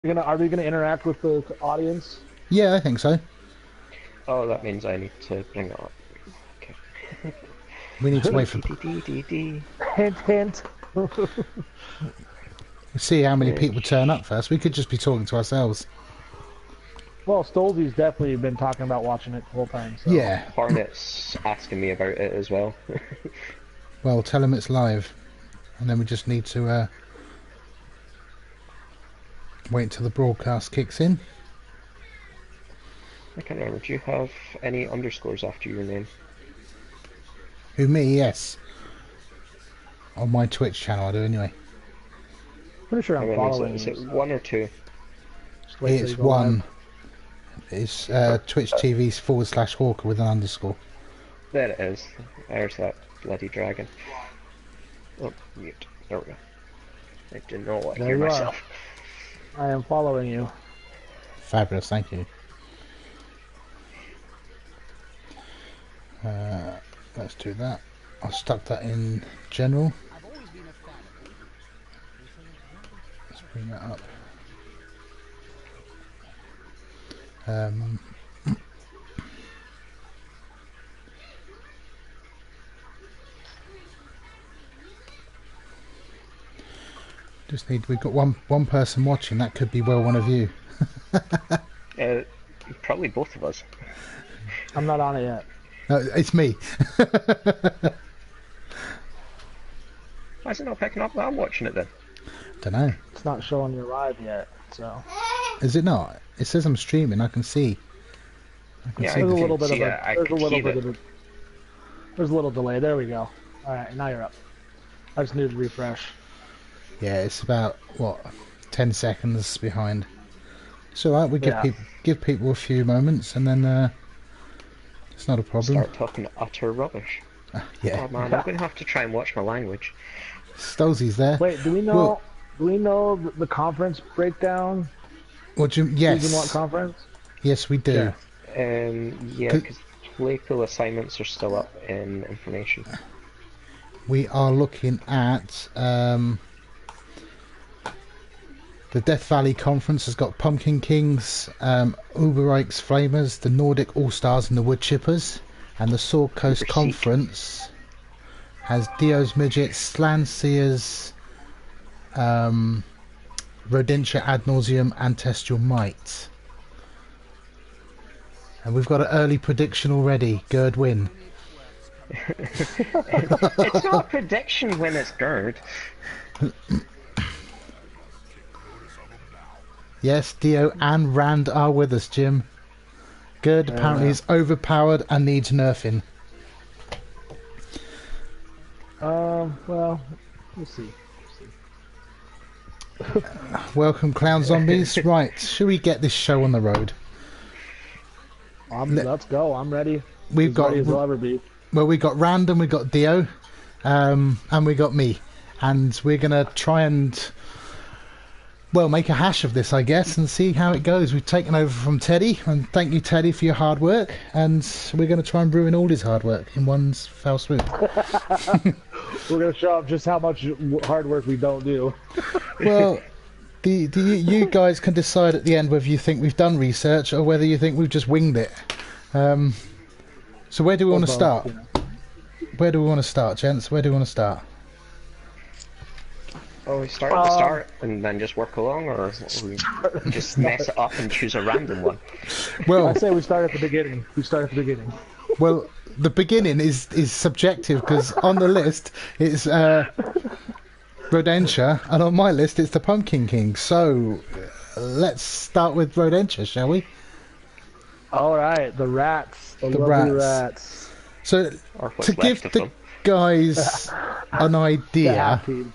Are we gonna interact with the audience? Yeah, I think so. Oh, that means I need to bring it up. Okay. We need to Dee, wait for dee, dee, dee, dee, dee. Hint, hint. see how many Uh, people turn up first. We could just be talking to ourselves. Well, Stolzy's definitely been talking about watching it the whole time. So Yeah. Hornet's asking me about it as well. Well, tell them it's live, and then we just need to wait until the broadcast kicks in. I can't remember. Do you have any underscores after your name? Who, me? Yes. On my Twitch channel, I do anyway. pretty sure I I'm mean, following is you. it So one or two? just wait till you It's go live. one. It's Twitch TV/Hawker with an underscore. There it is. There's that bloody dragon. Oh, mute. There we go. I did not want to There hear you myself. are. I am following you. Fabulous, thank you. Let's do that. I'll stuck that in general. Let's bring that up. Just need. We've got one person watching. That could be well one of you. Uh, Probably both of us. I'm not on it yet. No, it's me. Why is it not picking up that I'm watching it then? Don't know. It's not showing you live yet. So Is it not? It says I'm streaming. I can see. I can Yeah, see there's a the. little bit of see a it. I there's a could little hear bit it. of a there's a little delay. There we go. All right, now you're up. I just needed to refresh. Yeah, it's about what 10 seconds behind. It's all right. We Yeah. give people a few moments, and then it's not a problem. Start talking utter rubbish. Yeah, Oh man, I'm going to have to try and watch my language. Stolzy's there. Wait, do we know? Well, Do we know the conference breakdown? what do you, Season what yes, conference? yes, we do. Yeah. Yeah, 'Cause because Playpool assignments are still up in information. we are looking at the Death Valley Conference has got Pumpkin Kings, Uberreich's Flamers, the Nordic All Stars, and the Wood Chippers, and the Sword Coast Uber Seek. Conference has Dio's Midgets, Slanseers, Rodentia Ad Nauseum, and Test Your Might. And we've got an early prediction already. Gerd win. It's not a prediction when it's GERD. Yes, Dio and Rand are with us, Jim. Gerd apparently is overpowered and needs nerfing. Well, we'll see. Welcome, Clown Zombies. Right, should we get this show on the road? Let's go. I'm ready. We've As got ready as I'll ever be. well, we got Rand and we got Dio, and we got me, and we're gonna try and make a hash of this, I guess, and see how it goes. We've taken over from Teddy, and thank you, Teddy, for your hard work, and we're gonna try and ruin all his hard work in one fell swoop. We're gonna show off just how much hard work we don't do. Well, you guys can decide at the end whether you think we've done research or whether you think we've just winged it. So where do we want to both, start? yeah. Where do we want to start, gents? Where do we want to start? Oh, we start at the start and then just work along, or we just mess it up and choose a random one? I Well, say we start at the beginning. We start at the beginning. well, the beginning is subjective because on the list it's Rodentia, and on my list it's the Pumpkin King. So let's start with Rodentia, shall we? All right, the rats, the The lovely rats. rats. So Or what's to give left of the them? guys an The idea, half team.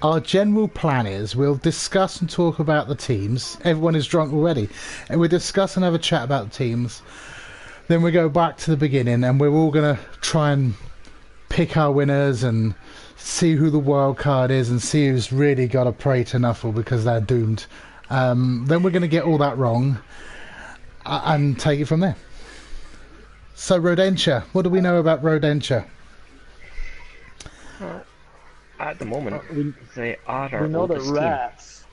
our general plan is we'll discuss and talk about the teams. Everyone is drunk already, and we'll discuss and have a chat about the teams. Then we go back to the beginning, and we're all gonna try and pick our winners and see who the wild card is and see who's really got to pray to Nuffle because they're doomed. Then we're going to get all that wrong and take it from there. So Rodentia, what do we know about Rodentia? At the moment, We they are our know that oldest team. rats.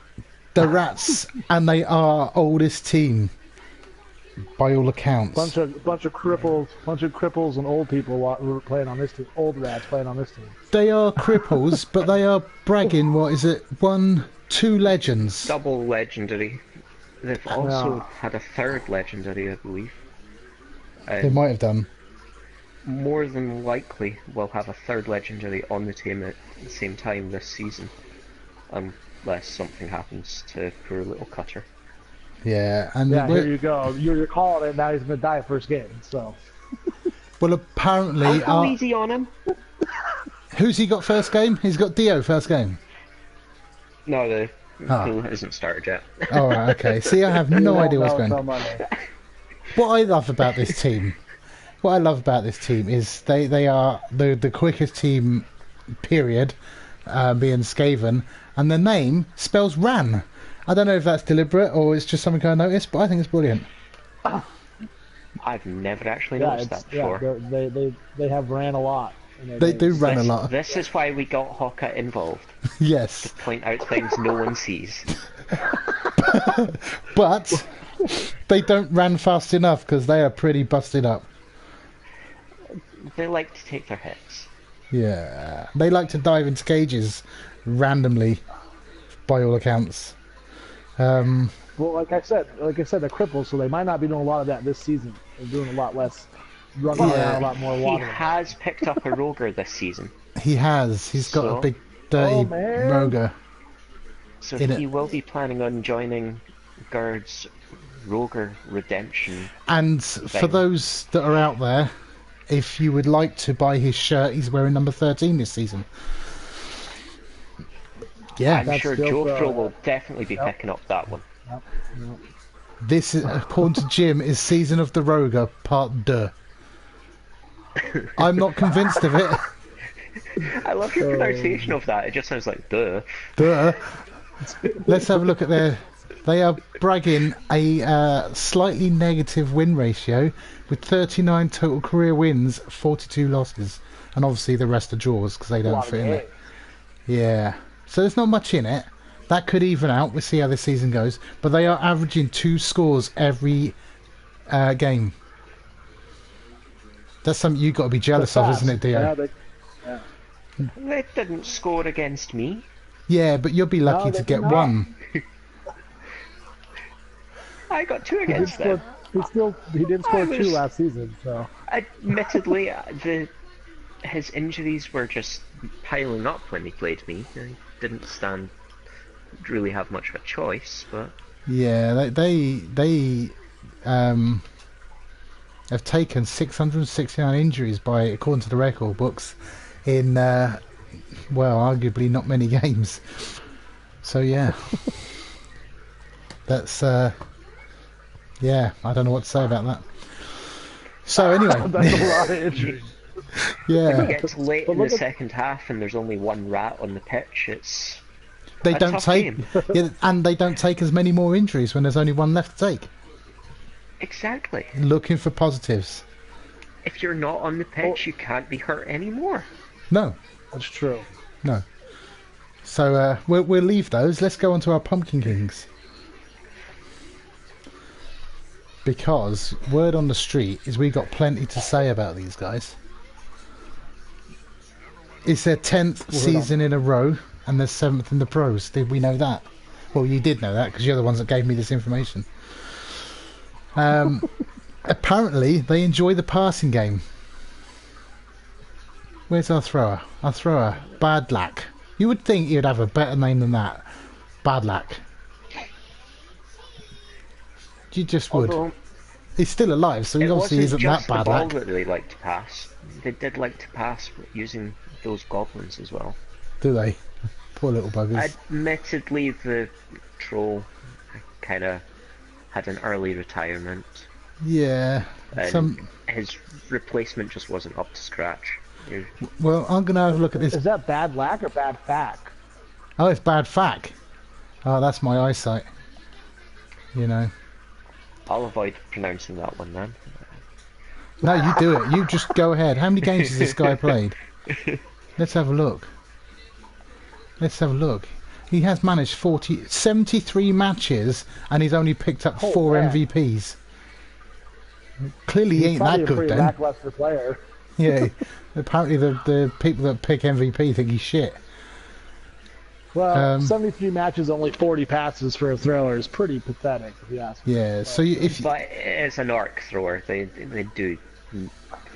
The Rats, and they are oldest team by all accounts. Bunch of cripples and old people who are playing on this team. Old Rats playing on this team. They are cripples, but they are bragging. What is it? 2 legends. Double legendary. They've also had a third legendary, I believe. They might have done. More than likely, we'll have a third legendary on the team at the same time this season, unless something happens to poor little Cutter. Yeah, and here you go. You're calling it. Now he's gonna die first game. So. Well, apparently, I'll go easy on him. Who's he got first game? He's got Dio first game. No, the pool hasn't started yet. All right, okay. See, I have no idea what's going on. What I love about this team, is they are the quickest team, period, being Skaven, and their name spells Ran. I don't know if that's deliberate or it's just something I noticed, but I think it's brilliant. I've never actually noticed that before. Yeah, they have ran a lot. They do run a lot. This is why we got Hokka involved. Yes. To point out things no one sees. But they don't run fast enough because they are pretty busted up. They like to take their hits. Yeah. They like to dive into cages randomly, by all accounts. Well, like I said, they're cripples, so they might not be doing a lot of that this season. They're doing a lot less, running around a lot more water. He has picked up a Roger this season. He has. He's got a big, dirty Roger. So he will be planning on joining Gerd's Roger Redemption. And for those that are out there, if you would like to buy his shirt, he's wearing number 13 this season. Yeah, I'm sure Joe Fro will definitely be picking up that one. Yep. This, according to Jim, is Season of the Roger Part 2. I'm not convinced of it. I love your pronunciation of that. It just sounds like duh. Duh. Let's have a look at They are bragging a slightly negative win ratio with 39 total career wins, 42 losses, and obviously the rest are draws because they don't fit in it. Yeah. So there's not much in it. That could even out. We'll see how this season goes. But they are averaging 2 scores every game. That's something you've got to be jealous of, isn't it, Dio? They didn't score against me. Yeah, but you'll be lucky to get 1. I got 2 against them. He did score 2 last season. So admittedly, his injuries were just piling up when he played me. I didn't really have much of a choice, but yeah, they have taken 669 injuries according to the record books in arguably not many games. So yeah, that's yeah, I don't know what to say about that. So anyway, that's a lot of injuries. Yeah. When it gets late in the second half and there's only 1 rat on the pitch, they don't take and they don't take as many more injuries when there's only 1 left to take. Exactly. Looking for positives. If you're not on the pitch, you can't be hurt anymore. No. That's true. No. So we'll leave those. Let's go on to our Pumpkin Kings. Because word on the street is we got plenty to say about these guys. It's their 10th season in a row and their 7th in the pros. Did we know that? Well, you did know that because you're the ones that gave me this information. Apparently, they enjoy the passing game. Where's our thrower? Our thrower, Bad Lack. You would think he'd have a better name than that. Bad Lack. You just would. Although, he's still alive, so he obviously isn't that bad. It wasn't just the ball that they like to pass. They did like to pass using those goblins as well. Do they? Poor little buggers. Admittedly, the troll kind of had an early retirement. Yeah. And his replacement just wasn't up to scratch. Well, I'm going to have a look at this. Is that Bad Lack or Bad Fack? Oh, it's Bad Fack. Oh, that's my eyesight. You know. I'll avoid pronouncing that one then. No, you do it. You just go ahead. How many games has this guy played? Let's have a look. Let's have a look. He has managed 73 matches, and he's only picked up 4 man. MVPs. Clearly, he ain't that a good pretty then. lackluster player. Yeah, apparently the people that pick MVP think he's shit. Well, 73 matches, only 40 passes for a thrower is pretty pathetic, if you ask me. Yeah, so But as an arc thrower, they do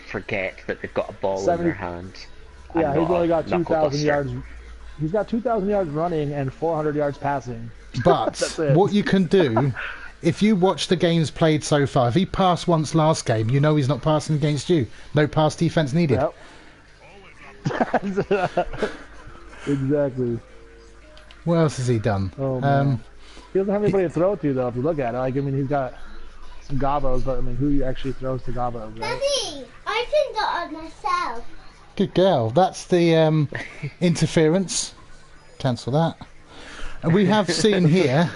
forget that they've got a ball in their hand. Yeah, he's only got 2,000 yards. He's got 2,000 yards running and 400 yards passing. But what you can do, if you watch the games played so far, if he passed once last game, you know he's not passing against you. No pass defense needed. Yep. Exactly. What else has he done? Oh, man. He doesn't have anybody to throw to, though, if you look at it. Like, I mean, he's got some gobos, but, I mean, who actually throws to gobos, right? Daddy, I can do it on myself. Good girl. That's the interference. Cancel that. And we have seen here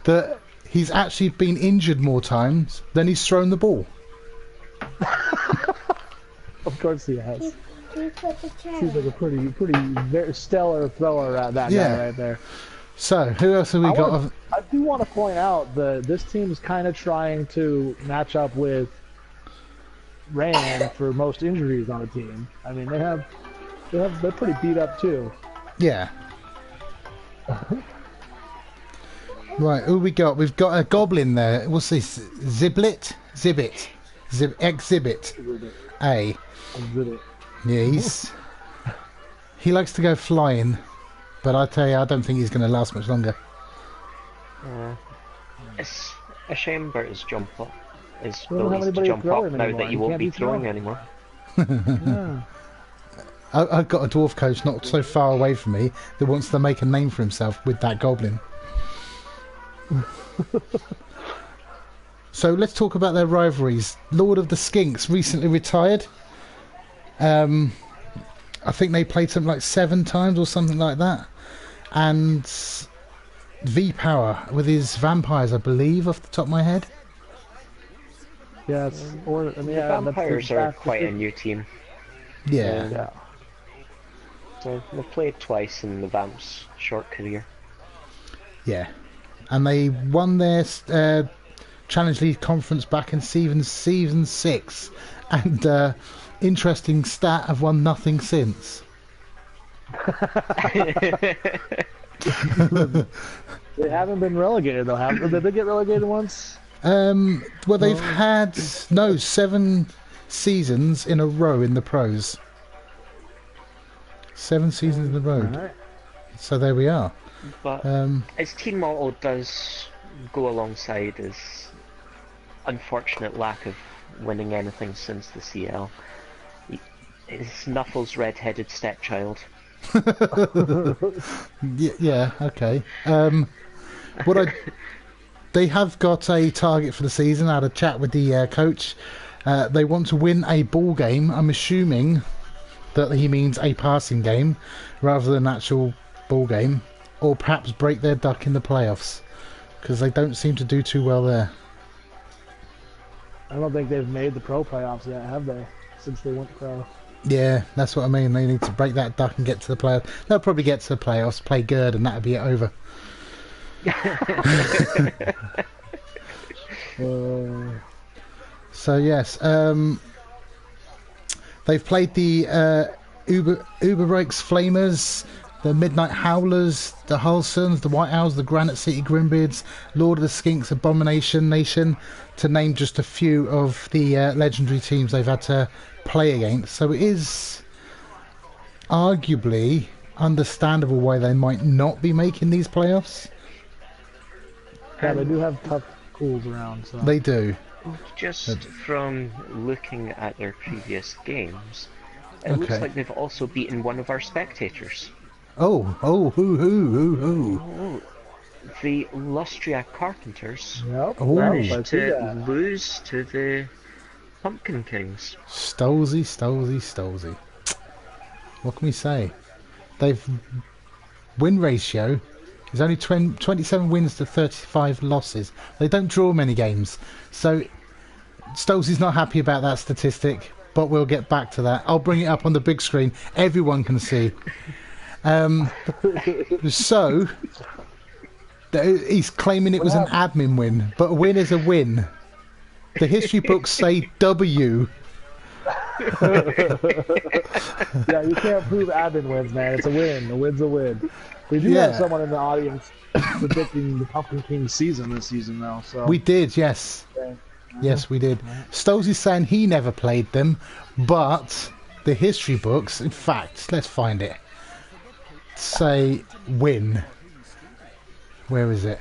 that he's actually been injured more times than he's thrown the ball. Of course he has. Seems Seems like a pretty very stellar thrower, that guy right there. So, who else have we got? I do want to point out that this team is kind of trying to match up with Rand for most injuries on the team. I mean, they're pretty beat up too. Yeah. Right, who we got? We've got a goblin there. What's this? Exhibit A. Exhibit. Yeah, he likes to go flying, but I tell you, I don't think he's going to last much longer. It's a shame about his jump up. His We don't have abilities to anybody to jump throw up him now anymore. that he He won't can't be be throwing thrown. anymore. Yeah. I've got a dwarf coach not so far away from me that wants to make a name for himself with that goblin. So let's talk about their rivalries. Lord of the Skinks recently retired. I think they played something like 7 times or something like that. And V-Power with his vampires, I believe, off the top of my head. Yeah, the Vampires are quite a new team. Yeah. So they've played twice in the Vamps' short career. Yeah. And they won their Challenge League conference back in season 6. And interesting stat, have won nothing since. They haven't been relegated though, have they? Did they get relegated once? Well, they've had 7 seasons in a row in the pros. 7 seasons in a row. Right. So there we are. But his team motto does go alongside his unfortunate lack of winning anything since the CL. His Snuffle's red-headed stepchild. Yeah, okay. They have got a target for the season. I had a chat with the coach. They want to win a ball game. I'm assuming that he means a passing game rather than an actual ball game, or perhaps break their duck in the playoffs, because they don't seem to do too well there. I don't think they've made the pro playoffs yet, have they? Since they went pro. Yeah, that's what I mean. They need to break that duck and get to the playoffs. They'll probably get to the playoffs, play good, and that'll be it over. So yes, they've played the Uber Breaks Flamers, the Midnight Howlers, the Hulsons, the White Owls, the Granite City Grimbeards, Lord of the Skinks, Abomination Nation, to name just a few of the legendary teams they've had to play against. So it is arguably understandable why they might not be making these playoffs. Yeah, they do have tough cools around. So. They do. Just from looking at their previous games, it looks like they've also beaten one of our spectators. Who? The Lustria Carpenters Yep. managed to lose to the Pumpkin Kings. Stolzy. What can we say? They've win ratio is only 27 wins to 35 losses. They don't draw many games, so Stolzy's not happy about that statistic. But we'll get back to that. I'll bring it up on the big screen. Everyone can see. So he's claiming it was an admin win, but a win is a win. The history books say W. Yeah, you can't prove admin wins, man. It's a win. A win's a win. We do have someone in the audience predicting the Pumpkin King season this season, though. So We did, yes. Okay. Yes, we did. Stolesy's saying he never played them, but the history books, in fact, let's find it, say win. Where is it?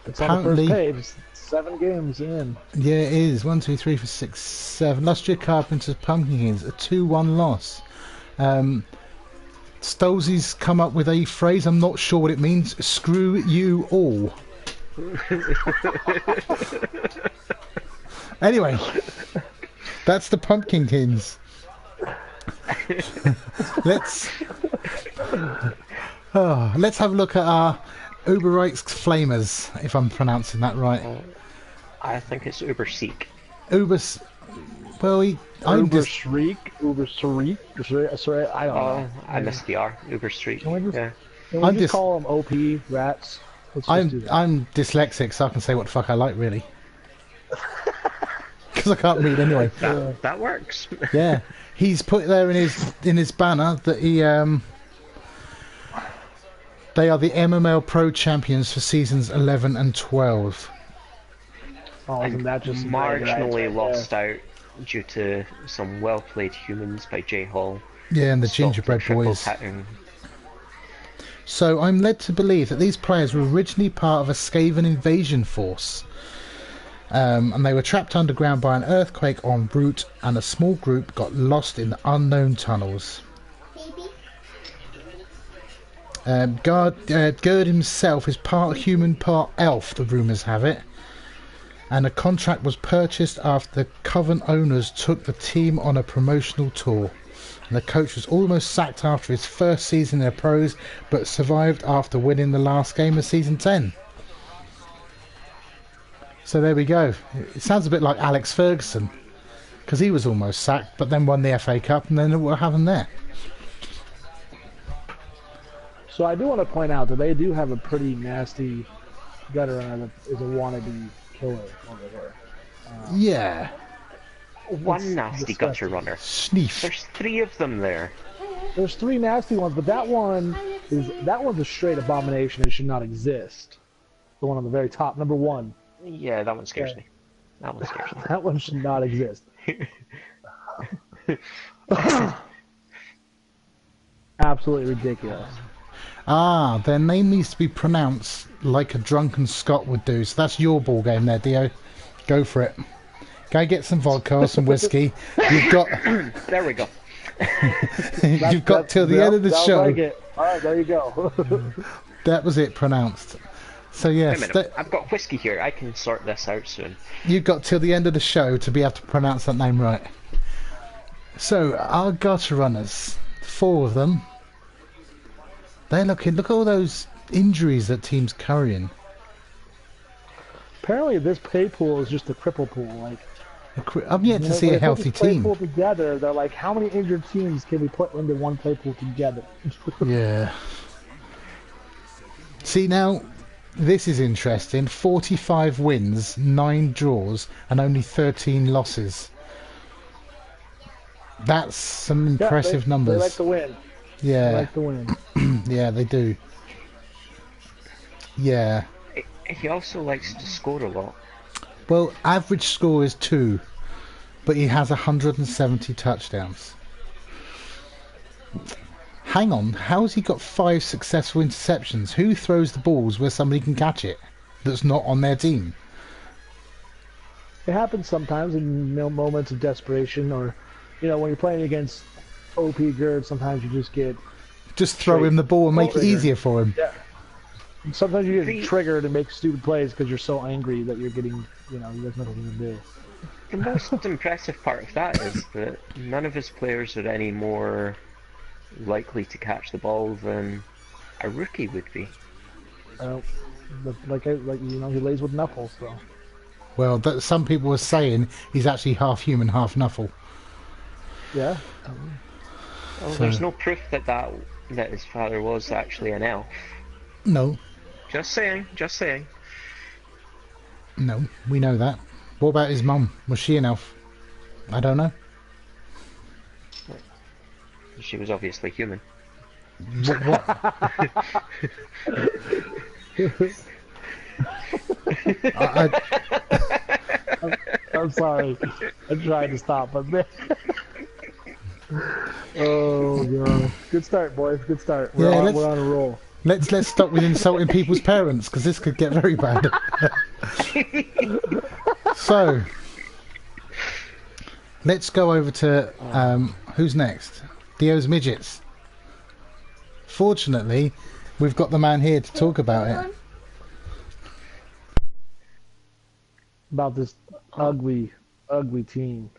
It's on the first page. 7 games in. Yeah, it is. 1, 2, 3, 4, 6, 7. Last year, Carpenter's Pumpkin Kings, a 2-1 loss. Stolesy's come up with a phrase, I'm not sure what it means. Screw you all. Anyway, that's the Pumpkin Kings. let's have a look at our Uberreichs Flamers, if I'm pronouncing that right. I think it's Uberseek. Shriek. Sorry, I don't know. I missed the R. Uberstreak. Can we I'm just just- call them OP rats? Let's just do that. I'm dyslexic, so I can say what the fuck I like, really. Because I can't read anyway. That works. Yeah, he's put there in his banner that they are the MML Pro champions for seasons 11 and 12. Oh, isn't that just Marginally lost out due to some well-played humans by J Hall. Yeah, and the Stopped Gingerbread triple Boys. tatting. So I'm led to believe that these players were originally part of a Skaven invasion force. And they were trapped underground by an earthquake en route, and a small group got lost in the unknown tunnels. Gerd himself is part human, part elf, the rumours have it. And a contract was purchased after the Coven owners took the team on a promotional tour. And the coach was almost sacked after his first season in the pros, but survived after winning the last game of season 10. So there we go. It sounds a bit like Alex Ferguson, because he was almost sacked, but then won the FA Cup, and then what happened there? So I do want to point out that they do have a pretty nasty gutter runner that is a wannabe killer over here. Yeah. One nasty gutter runner. Sneef. There's 3 of them there. There's 3 nasty ones, but that one's a straight abomination and should not exist. The one on the very top, number 1. Yeah, that one scares me. That one scares me. That one should not exist. Absolutely ridiculous. Ah, their name needs to be pronounced like a drunken Scot would do. So that's your ball game there, Dio. Go for it. Go get some vodka or some whiskey. You've got. There we go. You've got till the end of the show. Like it. All right, there you go. That was it pronounced. So Wait a yes, minute. I've got whiskey here. I can sort this out soon. you've got till the end of the show to be able to pronounce that name right. So our gutter runners, 4 of them. They're looking. Look at all those injuries that teams carrying. Apparently, this pay pool is just a cripple pool. Like, I'm yet to see when a they put healthy this play team. pool together, they're like, how many injured teams can we put into one play pool together? Yeah. See now, this is interesting. 45 wins, 9 draws, and only 13 losses. That's some impressive numbers. They like to win. Yeah. They like to win. Yeah, they do. Yeah. He also likes to score a lot. Well, average score is 2, but he has 170 touchdowns. Hang on, how has he got 5 successful interceptions? Who throws the balls where somebody can catch it that's not on their team? It happens sometimes in moments of desperation, or when you're playing against OP Gerd, sometimes you just get. Just throw him the ball and make it trigger. easier for him. Yeah. Sometimes you get triggered and make stupid plays because you're so angry that you're getting, there's nothing you can do. The most impressive part of that is that none of his players are any more likely to catch the ball than a rookie would be. He lays with knuckles, though. Well, some people were saying he's actually half human, half knuckle. Yeah. Well, So- there's no proof that his father was actually an elf. No, Just saying, just saying. no, we know that. What about his mum? Was she an elf? I don't know. She was obviously human. What? I, I'm sorry. I'm trying to stop, but man. Oh god. Good start, boys. Good start. We're, Yeah, on, let's- we're on a roll. let's stop with insulting people's parents, because this could get very bad. So, let's go over to who's next? Dio's Midgets. Fortunately, we've got the man here to talk about it. About this ugly, ugly team.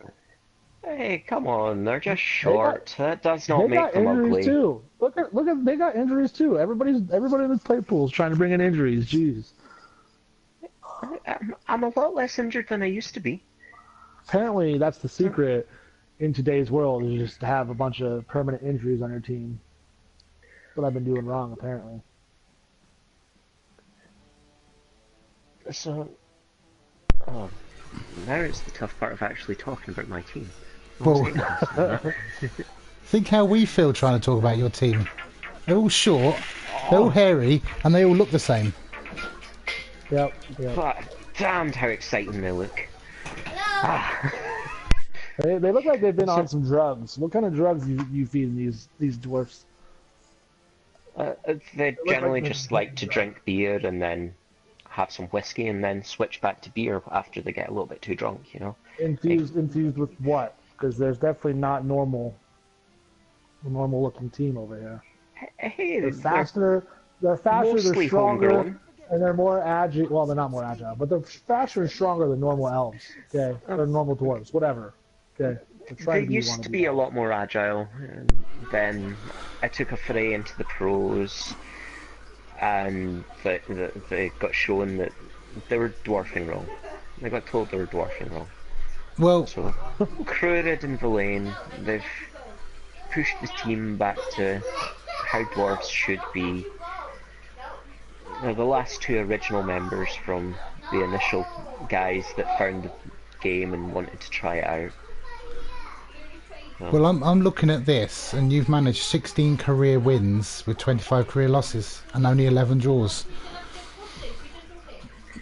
Hey, come on, they're just short. That does not They make got them injuries ugly. too. Look at they got injuries too. Everybody in this play pool is trying to bring in injuries. Jeez. I'm a lot less injured than I used to be. Apparently that's the secret in today's world, is just to have a bunch of permanent injuries on your team. That's what I've been doing wrong, apparently. So, now it's the tough part of actually talking about my team. Well, think how we feel trying to talk about your team. They're all short, they're all hairy, and they all look the same. Yep. But damned how exciting they look. They look like they've been on some drugs. What kind of drugs you feeding these dwarfs? They generally just like to drink beer and then have some whiskey and then switch back to beer after they get a little bit too drunk, you know? Infused with what? Because there's definitely not a normal looking team over here. Hey, They're faster, they're mostly stronger, homegrown. and they're more agile. Well, they're not more agile, but they're faster and stronger than normal elves. Okay, or normal dwarves, whatever. Okay, They used to be a lot more agile. And then I took a foray into the pros, and they got shown that they were dwarfing wrong. They got told they were dwarfing wrong. Well, So, Crurid and Villain, they've pushed the team back to how dwarves should be. They're the last two original members from the initial guys that found the game and wanted to try it out. well, I'm looking at this, and you've managed 16 career wins with 25 career losses and only 11 draws.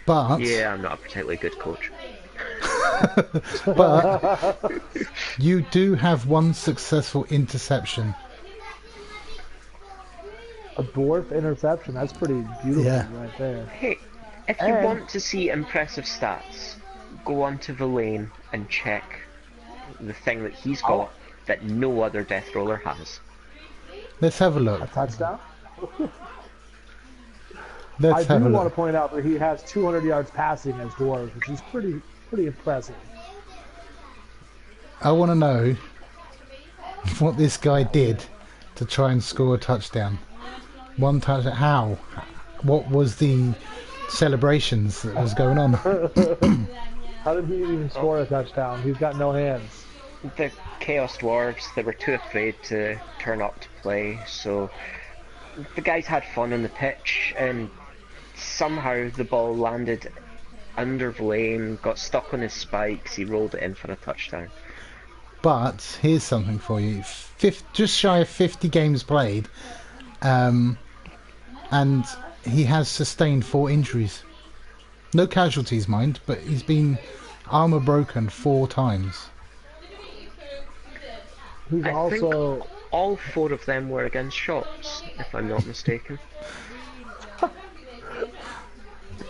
But Yeah, I'm not a particularly good coach. but you do have one successful interception. A dwarf interception. That's pretty beautiful Yeah. right there. Hey, if you And- want to see impressive stats, go on to Villain and check the thing that he's got that no other Death Roller has. Let's have a A look. touchdown. Let's I have do a want to look. point out that he has 200 yards passing as dwarves, which is pretty impressive. I want to know what this guy did to try and score a touchdown. One touchdown. How? What was the celebrations that was going on? How did he even score a touchdown? He's got no hands. The Chaos Dwarves, they were too afraid to turn up to play, so the guys had fun on the pitch, and somehow the ball landed under Villain, got stuck on his spikes, he rolled it in for a touchdown. But here's something for you: just shy of 50 games played, and he has sustained 4 injuries. No casualties, mind, but he's been armor broken 4 times. He's I also think all 4 of them were against shops, if I'm not mistaken.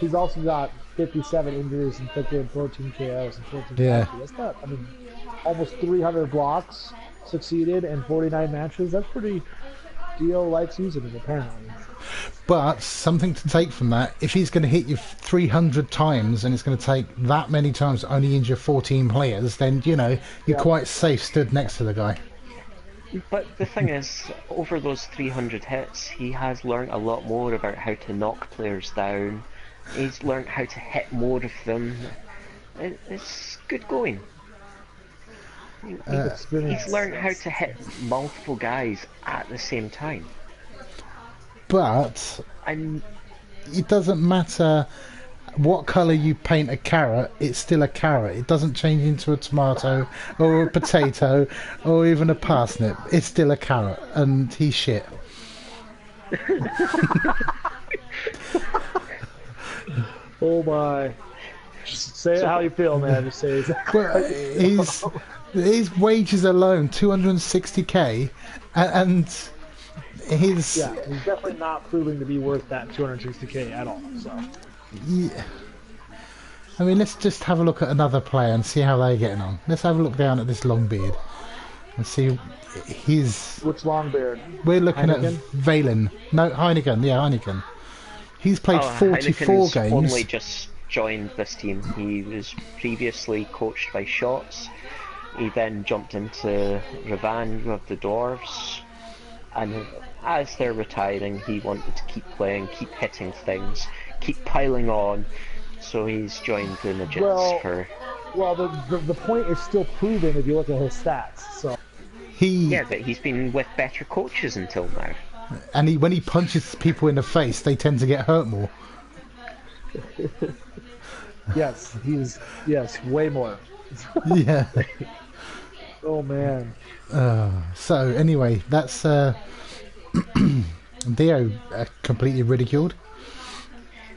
he's also got 57 injuries inflicted, 14 KOs, and 14 Yeah. catches. That's not. I mean, almost 300 blocks succeeded in 49 matches. That's pretty. Dio likes using it apparently. But something to take from that: if he's going to hit you 300 times, and it's going to take that many times to only injure 14 players, then you're Yeah. quite safe stood next to the guy. But the thing is, over those 300 hits, he has learnt a lot more about how to knock players down. He's learnt how to hit more of them. It's good going. He's learned how to hit multiple guys at the same time. But And it doesn't matter what colour you paint a carrot, it's still a carrot. It doesn't change into a tomato or a potato or even a parsnip. It's still a carrot, and he's shit. Oh my. Just say it how you feel, man. Just say it. Well, his wages alone, 260k, and his... Yeah, he's definitely not proving to be worth that 260k at all. So. Yeah. I mean, let's just have a look at another player and see how they're getting on. Let's have a look down at this Longbeard and see his... Which Longbeard? We're looking Heineken? at Valen. No, Heineken. Yeah, Heineken. He's played 44 Heineken's games. only just joined this team. He was previously coached by Shots. He then jumped into Revenge of the Dwarves. And as they're retiring, he wanted to keep playing, keep hitting things, keep piling on. So he's joined the Midgets for... Well, the point is still proven if you look at his stats. So. Yeah, but he's been with better coaches until now. And when he punches people in the face, they tend to get hurt more. Yes, way more. Yeah. Oh man. So anyway, that's Dio completely ridiculed.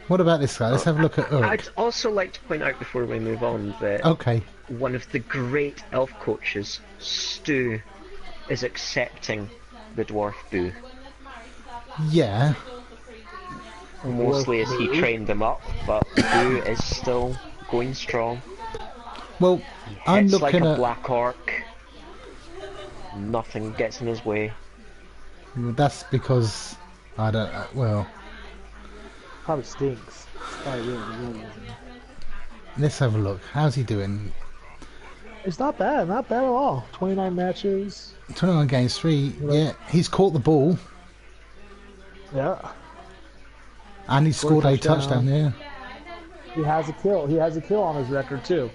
What about this guy? Let's have a look at Urk. I'd also like to point out before we move on that one of the great elf coaches, Stu, is accepting the dwarf boo. Yeah. Mostly as he trained them up, but Boo is still going strong. Well, I'm Hits looking like a at... black orc. Nothing gets in his way. That's because I don't. Well, Probably stinks. Probably really. let's have a look. How's he doing? It's not bad at all. 29 matches. 21 games, 3. Yeah, he's caught the ball Yeah. and he scored a touchdown. Yeah. He has a kill. He has a kill on his record too.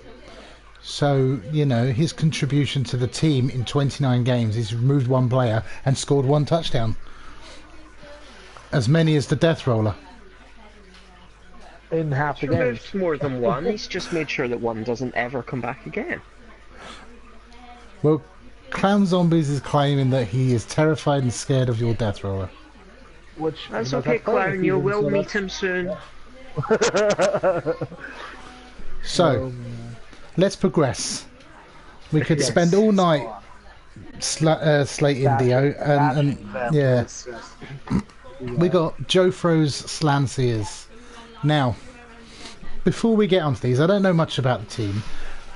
So, you know, his contribution to the team in 29 games, he's removed one player and scored 1 touchdown. As many as the Death Roller. In half the games. Removed more than one. He's just made sure that one doesn't ever come back again. Well, Clown Zombies is claiming that he is terrified and scared of your Death Roller. Which That's okay, Clown. You will meet him soon. So, let's progress. We could spend all night slating Dio, and yeah. Yes. We got Jofro's Slansiers. Now, before we get onto these, I don't know much about the team,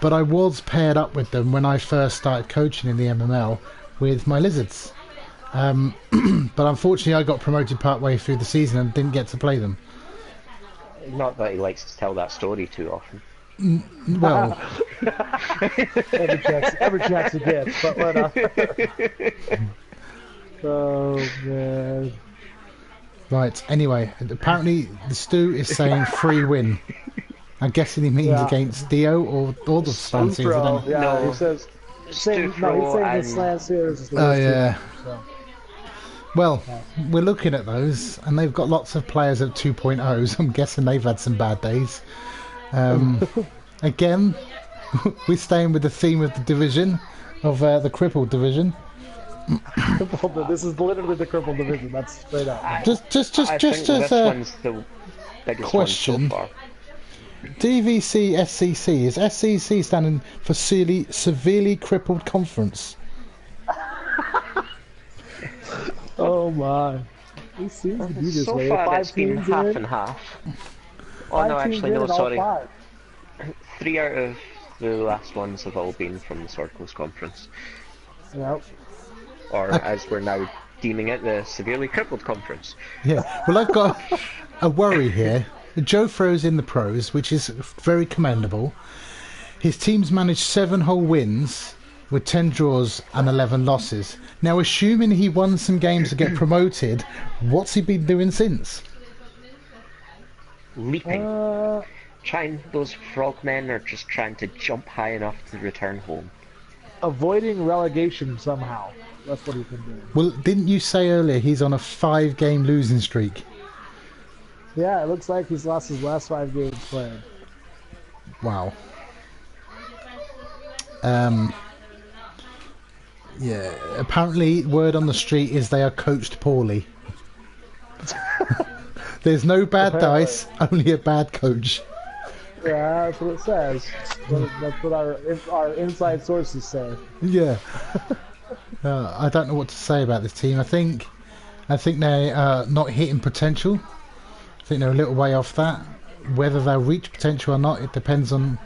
but I was paired up with them when I first started coaching in the MML with my Lizards. But unfortunately I got promoted partway through the season and didn't get to play them. Not that he likes to tell that story too often. Well, every chance he gets, but oh man. Right, anyway, apparently the Stu is saying free win. I'm guessing he means against Dio or the Slansiers. I don't know. Yeah, No. he says. He's saying the Slansiers is the Oh yeah. team, so. Well, we're looking at those, and they've got lots of players at 2.0s. I'm guessing they've had some bad days. Again, we're staying with the theme of the division, of the crippled division. This is literally the crippled division. That's straight up. I think this one's the biggest question. one so far. DVC SCC. Is SCC standing for severely crippled conference? Oh my. It seems to be this So way. far it's been half in, and half. Oh 5 no, teams actually in no, and all sorry. 5. 3 out of the last ones have all been from the Circles Conference. Yep. Or as we're now deeming it, the Severely Crippled Conference. Yeah. Well, I've got a worry here. Jofro's in the pros, which is very commendable. His team's managed 7 whole wins with 10 draws and 11 losses. Now, assuming he won some games to get promoted, what's he been doing since? Leaping. Those frogmen are just trying to jump high enough to return home. avoiding relegation somehow. That's what he's been doing. Well, didn't you say earlier he's on a 5-game losing streak? Yeah, it looks like he's lost his last 5 games played. Wow. Yeah, apparently word on the street is they are coached poorly. There's no bad dice, only a bad coach. Yeah, that's what it says. That's what our inside sources say. Yeah. I don't know what to say about this team. I think they are not hitting potential. I think they're a little way off that. Whether they'll reach potential or not, it depends on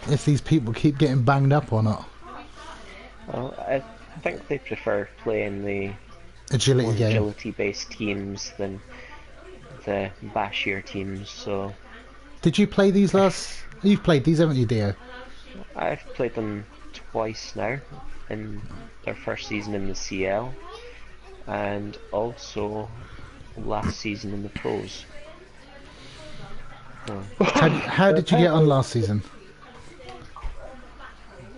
if these people keep getting banged up or not. Well, I think they prefer playing the agility-based teams than the bashier teams. So, did you play these last? You've played these, haven't you, Dio? I've played them twice now, in their first season in the CL, and also last season in the pros. So, how did you get on last season?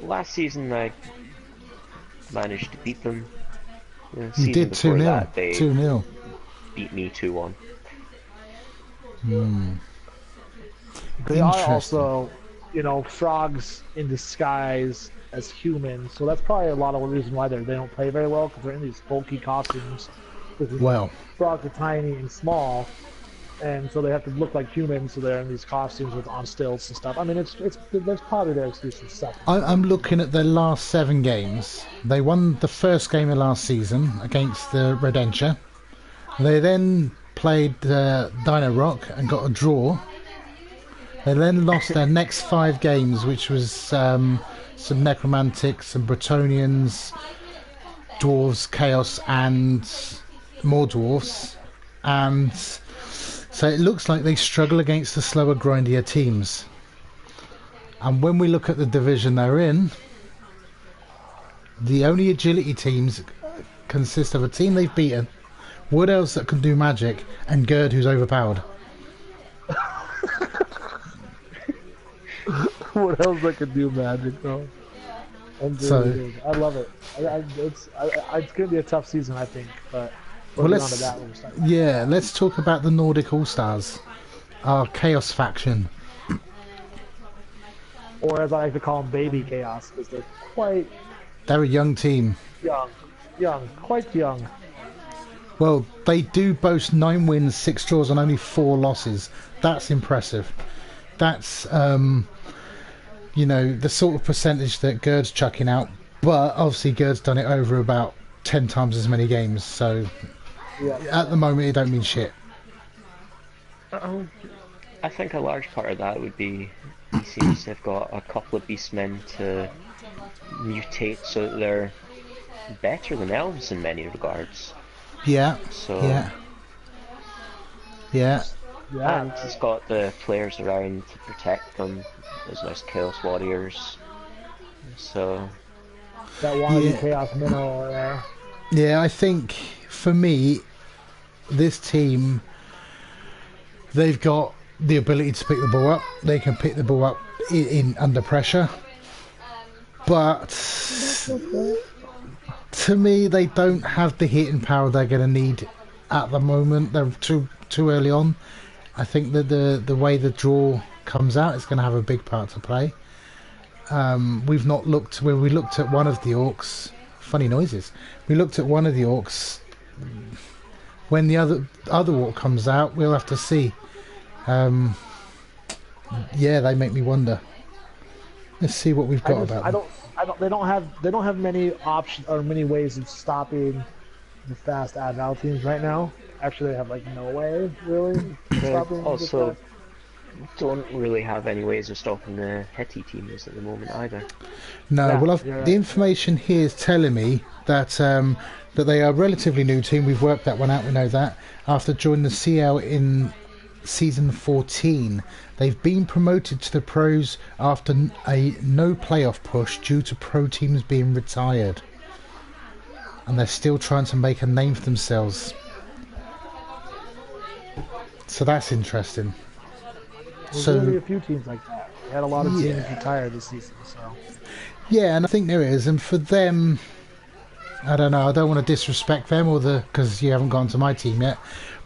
last season I managed to beat them. The You did 2-0. They 2-0. beat me 2-1. They are also, frogs in disguise as humans, so that's probably a lot of the reason why they don't play very well, because they're in these bulky costumes. Well, frogs are tiny and small, and so they have to look like humans, so they're in these costumes on stilts and stuff. I mean, there's probably their excuse and stuff. I'm looking at their last 7 games. They won the first game of last season against the Redentia. They then played Dino Rock and got a draw. They then lost their next 5 games, which was some Necromantics, some Bretonians, Dwarves, Chaos, and more Dwarves. And so it looks like they struggle against the slower, grindier teams. And when we look at the division they're in, the only agility teams consist of a team they've beaten, Wood Elves that can do magic, and Gerd who's overpowered. What else that can do magic though? So, I love it. It's going to be a tough season, I think. But let's talk about the Nordic All Stars, our Chaos faction, or as I like to call them, Baby Chaos, because they're a young team. Quite young. Well, they do boast 9 wins, 6 draws, and only 4 losses. That's impressive. That's the sort of percentage that Gerd's chucking out, but obviously Gerd's done it over about 10 times as many games, so at the moment it don't mean shit. I think a large part of that would be he seems to have got a couple of beastmen to mutate so that they're better than elves in many regards. Yeah. And he's got the players around to protect them. There's nice Chaos Warriors. So that one Chaos Mineral there. Yeah, I think for me, this team, they've got the ability to pick the ball up. They can pick the ball up in under pressure. But to me, they don't have the hitting power they're going to need at the moment. They're too early on. I think that the way the draw comes out is going to have a big part to play. We've not looked where we looked at one of the orcs. Funny noises. We looked at one of the orcs. When the other orc comes out, we'll have to see. They make me wonder. Let's see what we've got about them. They don't have many options or many ways of stopping the fast agile teams right now. Actually, they have no way really. Also, don't really have any ways of stopping the Hetty teams at the moment either. No, the information here is telling me that that they are a relatively new team. We've worked that one out. We know that after joining the CL in season 14, they've been promoted to the pros after a no playoff push due to pro teams being retired, and they're still trying to make a name for themselves. So that's interesting. There's going to be a few teams like that. We had a lot of teams retired this season, so. Yeah, and I think there is, and for them, I don't know. I don't want to disrespect them because you haven't gone to my team yet.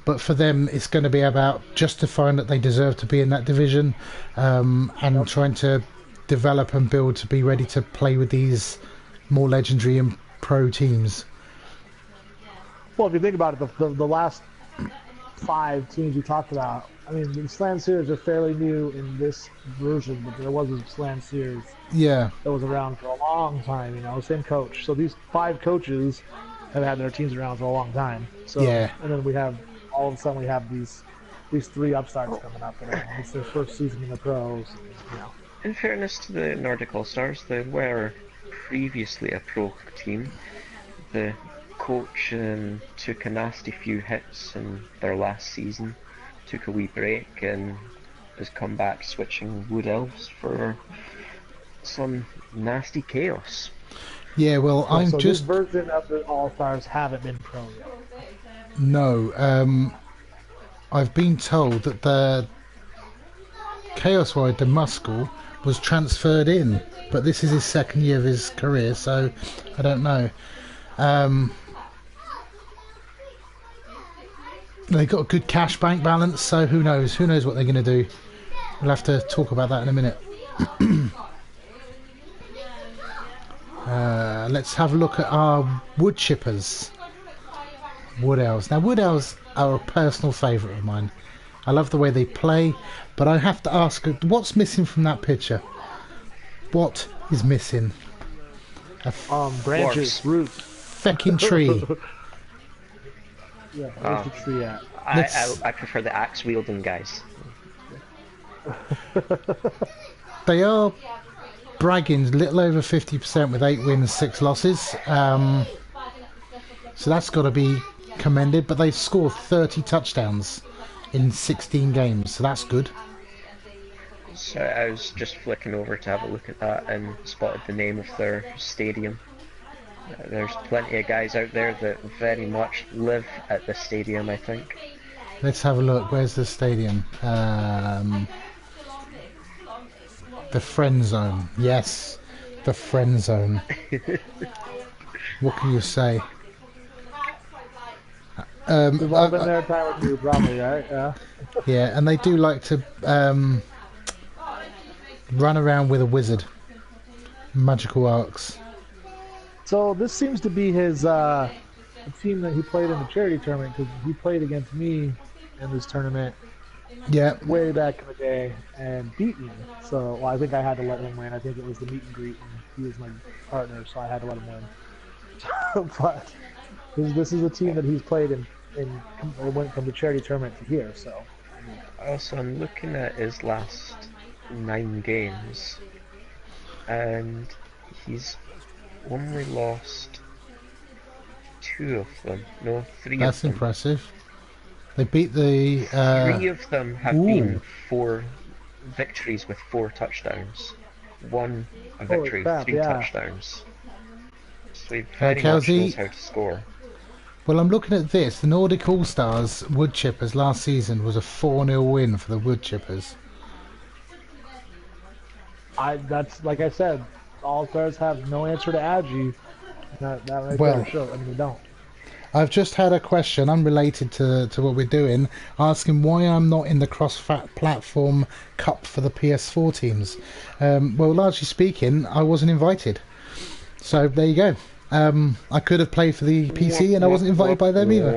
But for them, it's going to be about justifying that they deserve to be in that division, and trying to develop and build to be ready to play with these more legendary and pro teams. Well, if you think about it, the last 5 teams you talked about, I mean, the Slam Series are fairly new in this version, but there was a Slam Series Yeah, that was around for a long time, same coach. So these 5 coaches have had their teams around for a long time. So, Yeah. And then all of a sudden we have these 3 upstarts coming up. It's their first season in the pros. In fairness to the Nordic All-Stars, they were previously a pro team. The coach took a nasty few hits in their last season, took a wee break, and has come back switching Wood Elves for some nasty chaos. yeah. Well, So this version of the All-Stars haven't been pro yet. No. I've been told that the Chaos Warrior, the Muscle, was transferred in, but this is his 2nd year of his career, so I don't know. They got a good cash bank balance, so who knows? Who knows what they're going to do? We'll have to talk about that in a minute. Let's have a look at our wood chippers. Wood Elves. Now, Wood Elves are a personal favourite of mine. I love the way they play, but I have to ask, what's missing from that picture? What is missing? Branches, roots. Fecking tree. Yeah, where's the tree at? I prefer the axe wielding guys. They are bragging a little over 50% with 8 wins, 6 losses. So that's got to be commended. But they've scored 30 touchdowns in 16 games, so that's good. So I was just flicking over to have a look at that and spotted the name of their stadium. There's plenty of guys out there that very much live at the stadium, I think. Let's have a look. Where's the stadium? The Friend Zone. Yes, the Friend Zone. What can you say? We've all been there a time or two, probably, right? Yeah. Yeah, and they do like to run around with a wizard. Magical arcs. So this seems to be his team that he played in the charity tournament, because he played against me in this tournament Yeah. way back in the day and beat me. So I think I had to let him win. I think it was the meet and greet, and he was my partner, so I had to let him win. But this is a team that he's played in or went from the charity tournament to here. So Also, I'm looking at his last 9 games, and he's only lost 2 of them. No, 3 That's of them. impressive. They beat the... 3 of them have been 4 victories with 4 touchdowns. 1 a victory, crap, 3 yeah. touchdowns. So he very much Kelsey. knows how to score. Well, I'm looking at this. The Nordic All-Stars Wood Chippers last season was a 4-0 win for the Wood Chippers. that's like I said, all stars have no answer to Agi. That right Well, there shows. I mean, they don't. I've just had a question unrelated to what we're doing, asking why I'm not in the cross-platform cup for the PS4 teams. Well, largely speaking, I wasn't invited. So there you go. I could have played for the PC and I wasn't invited by them either.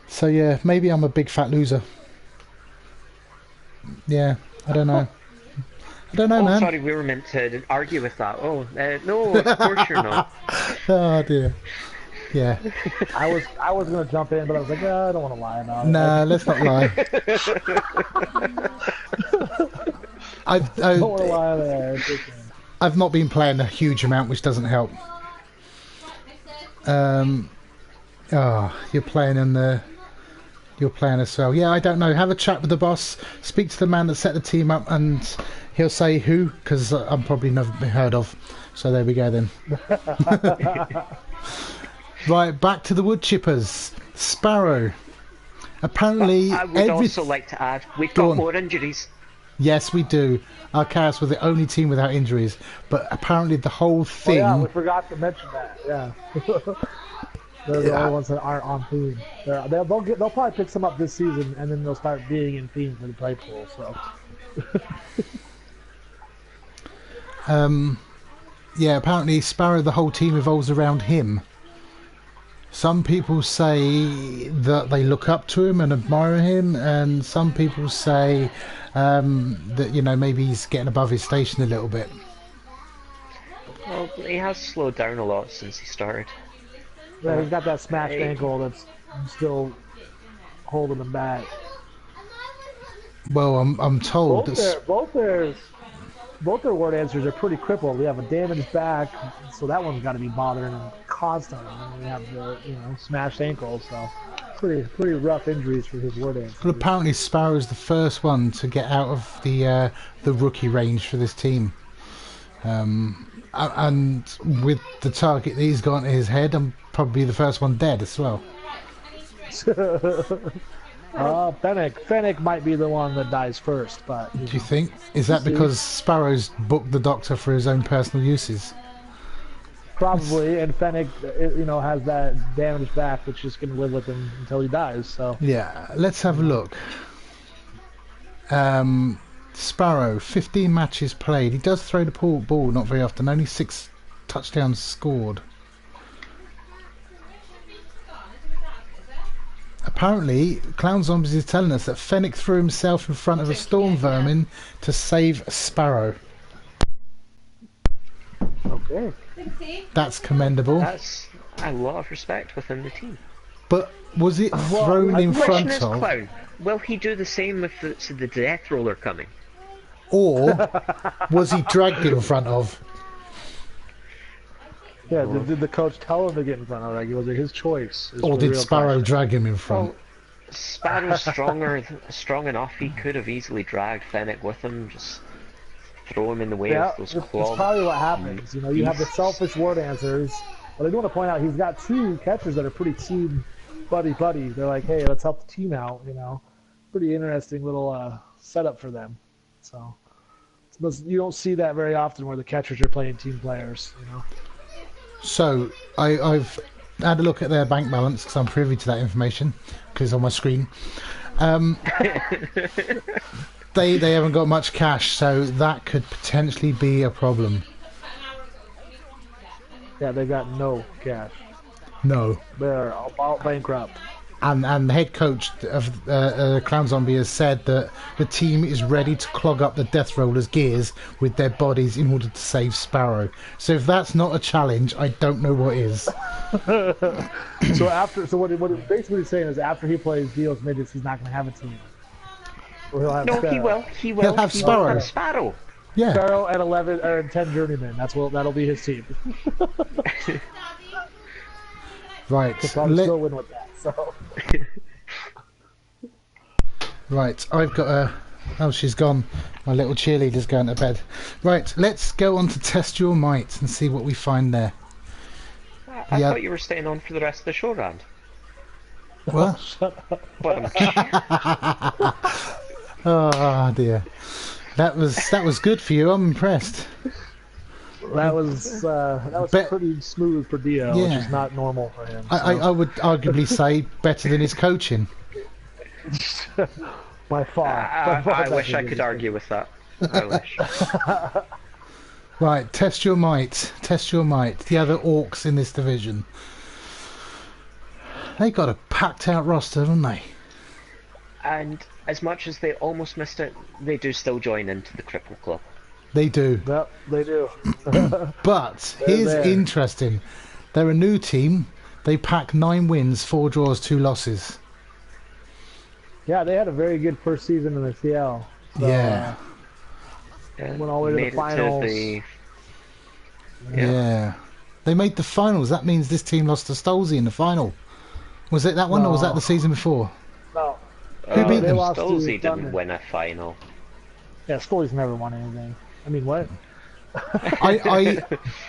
So yeah, maybe I'm a big fat loser. Yeah, I don't know. I don't know, man. Sorry, we were meant to argue with that. No, of course you're not. Oh dear. Yeah. I was gonna jump in, but I was like, I don't want to lie about it. Nah, let's not lie. I don't want to lie there. I've not been playing a huge amount, which doesn't help. You're playing as well. Yeah, I don't know. Have a chat with the boss. Speak to the man that set the team up, and he'll say who, because I'm probably never been heard of. So there we go then. Right, back to the wood chippers. Sparrow. Apparently, I would also like to add, we've got more injuries. Yes, we do. Our Chaos were the only team without injuries, but apparently the whole Oh thing... yeah, we forgot to mention that. Yeah. They're the only ones that aren't on theme. They'll probably pick some up this season, and then they'll start being in theme for the play pool. So. Yeah, apparently Sparrow, the whole team evolves around him. Some people say that they look up to him and admire him, and some people say that, you know, maybe he's getting above his station a little bit. Well, he has slowed down a lot since he started. Yeah, he's got that smashed ankle that's still holding him back. Well, I'm told Both their word answers are pretty crippled. We have a damaged back, so that one's got to be bothering him constantly. And we have the smashed ankle, so pretty rough injuries for his word answers. Well, apparently Sparrow's the first one to get out of the rookie range for this team. And with the target that he's got in his head, I'm probably the first one dead as well. Fennec might be the one that dies first, but... Do you think? Is that because Sparrow's booked the doctor for his own personal uses? Probably, and Fennec, has that damaged back that's just going to live with him until he dies, so... Yeah, let's have a look. Sparrow, 15 matches played. He does throw the ball not very often, only 6 touchdowns scored. Apparently, Clown Zombies is telling us that Fennec threw himself in front of a storm vermin to save Sparrow. Okay. That's commendable. That's a lot of respect within the team. But was it thrown in front Question is, of... Clown, will he do the same with the death roller coming? Or was he dragged in front of? Yeah, did the coach tell him to get in front of it? Like, was it his choice? Or did Sparrow drag him in front? Well, Sparrow's strong enough, he could have easily dragged Fennec with him, just throw him in the way of those claws. That's probably what happens. You have the selfish word answers, but I do want to point out he's got 2 catchers that are pretty team buddy. They're like, hey, let's help the team out, Pretty interesting little setup for them. So you don't see that very often where the catchers are playing team players, So I've had a look at their bank balance because I'm privy to that information because it's on my screen. They haven't got much cash, so that could potentially be a problem. Yeah, they got no cash. No. They're about bankrupt. And the head coach of Clown Zombie has said that the team is ready to clog up the Death Rollers' gears with their bodies in order to save Sparrow. So if that's not a challenge, I don't know what is. So what basically he's saying is after he plays Deals Midgets, he's not going to have a team. Or he'll have Sparrow. He will. He'll have Sparrow. Sparrow. Yeah. Sparrow and 11 or 10 journeymen. That'll be his team. Right. He'll probably still win with that. So. Right, I've got a... Oh, she's gone. My little cheerleader's going to bed. Right, let's go on to Test Your Might and see what we find there. I thought you were staying on for the rest of the show round. What? But Oh dear. That was good for you. I'm impressed. That was pretty smooth for Dio, which is not normal for him. I would arguably say better than his coaching. By far. I wish I could argue with that. I wish. Right, test your might. Test your might. The other orcs in this division. They got a packed out roster, haven't they? And as much as they almost missed it, they do still join into the Cripple Club. They do. Yep, they do. But here's interesting. They're a new team. They pack 9 wins, 4 draws, 2 losses. Yeah, they had a very good first season in the CL. So, yeah. Went all the way to the finals. Yeah. They made the finals. That means this team lost to Stolzy in the final. Was it that one or was that the season before? No. Who beat them? Stolzy didn't win a final. Yeah, Stolzy's never won anything. I mean, what?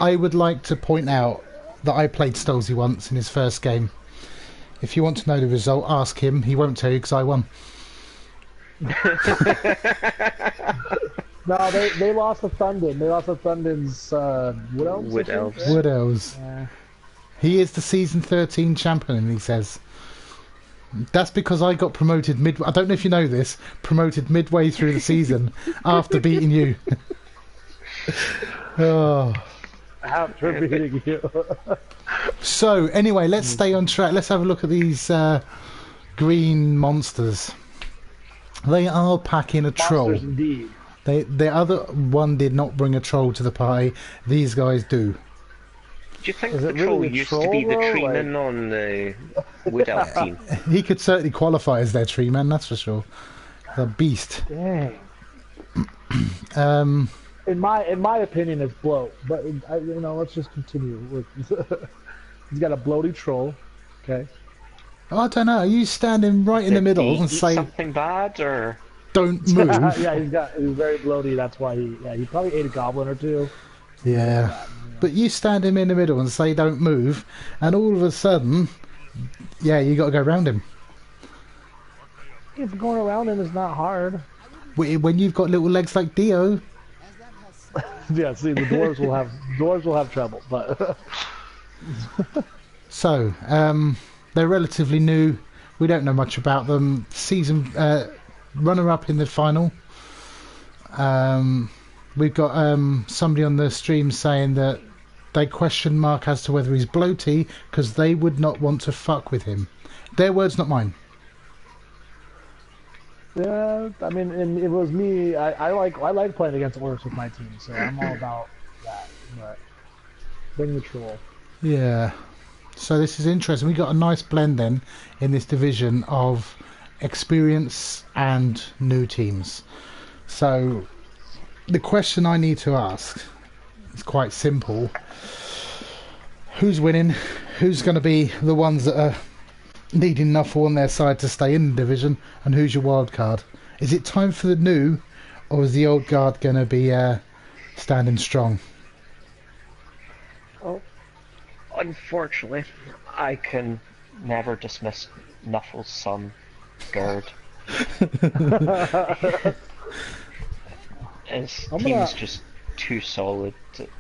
I would like to point out that I played Stolzy once in his first game. If you want to know the result, ask him. He won't tell you because I won. No, they lost to Thunden. They lost to Thunden's Wood Elves. Wood I think, Elves. right? Wood Elves. Yeah. He is the season 13 champion, he says. That's because I got promoted I don't know if you know this. Promoted midway through the season after beating you. Oh. After beating you. So anyway, let's stay on track. Let's have a look at these green monsters. They are packing a troll. Monsters indeed. The other one did not bring a troll to the party. These guys do. Do you think Is the it troll really a used to be the troll, though? treeman on the Wood Elf team? He could certainly qualify as their tree man, that's for sure. The beast. Dang. Um, In my opinion, it's bloat. But let's just continue with. He's got a bloaty troll. Okay. I don't know. Are you standing right in the middle Did he and eat say, something bad, or "Don't move"? Yeah, he's very bloaty. That's why he probably ate a goblin or two. Yeah. But you stand him in the middle and say, "Don't move," and all of a sudden, yeah, you got to go round him. If going around him is not hard. When you've got little legs like Dio. Yeah, see, the dwarves will have trouble, but So, they're relatively new. We don't know much about them. Season runner-up in the final. We've got somebody on the stream saying that they question mark as to whether he's bloaty because they would not want to fuck with him. Their words, not mine. yeah, I mean, and it was me. I like playing against orcs with my team, so I'm all about that. But bring the troll. Yeah. So this is interesting. We got a nice blend then in this division of experience and new teams. So the question I need to ask is quite simple. Who's winning? Who's going to be the ones that are needing enough on their side to stay in the division? And who's your wild card? Is it time for the new, or is the old guard going to be standing strong? Oh, unfortunately, I can never dismiss Nuffle's son, Gerd. His team's just too solid.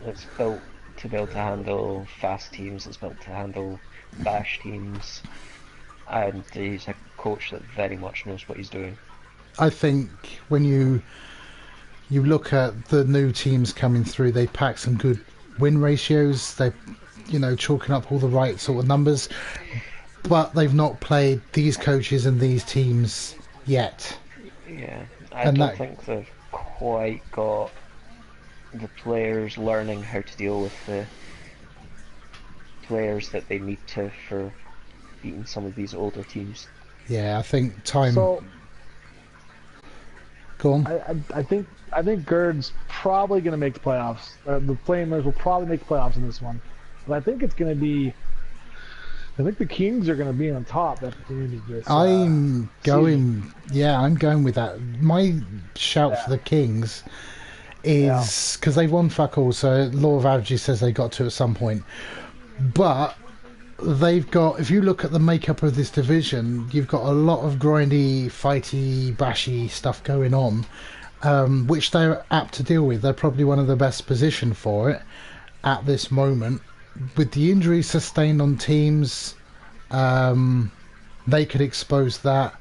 It's built to be able to handle fast teams. It's built to handle bash teams, and he's a coach that very much knows what he's doing. I think when you look at the new teams coming through, they pack some good win ratios. They, chalking up all the right sort of numbers, but they've not played these coaches and these teams yet. Yeah, I don't think they've quite got the players learning how to deal with the players that they need to for beating some of these older teams. Yeah, I think time. So, go on. I think Gerd's probably going to make the playoffs. The Flamers will probably make the playoffs in this one, but I think it's going to be. I think the Kings are going to be on top at the end of this. I'm going with that. My shout for the Kings is because they've won fuck all, so law of averages says they got to at some point. But they've got, if you look at the makeup of this division, you've got a lot of grindy, fighty, bashy stuff going on, which they're apt to deal with. They're probably one of the best positioned for it at this moment. With the injuries sustained on teams, they could expose that.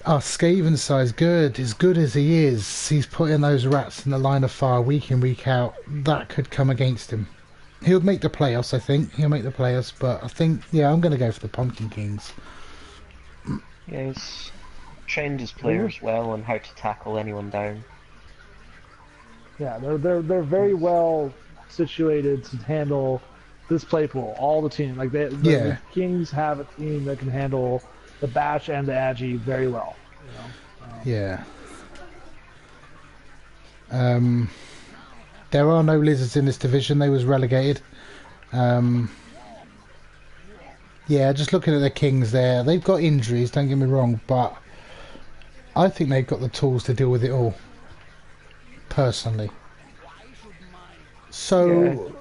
Our Skaven size, as good as he is, he's putting those rats in the line of fire week in, week out. That could come against him. He'll make the playoffs, I think. He'll make the playoffs, but I think, I'm going to go for the Pumpkin Kings. Yeah, he's trained his players well on how to tackle anyone down. Yeah, they're very well situated to handle this play pool. All the team, the Kings have a team that can handle the Bash and the Agi very well. Yeah. There are no lizards in this division. They was relegated. Just looking at the Kings there, they've got injuries, don't get me wrong, but I think they've got the tools to deal with it all, personally. So,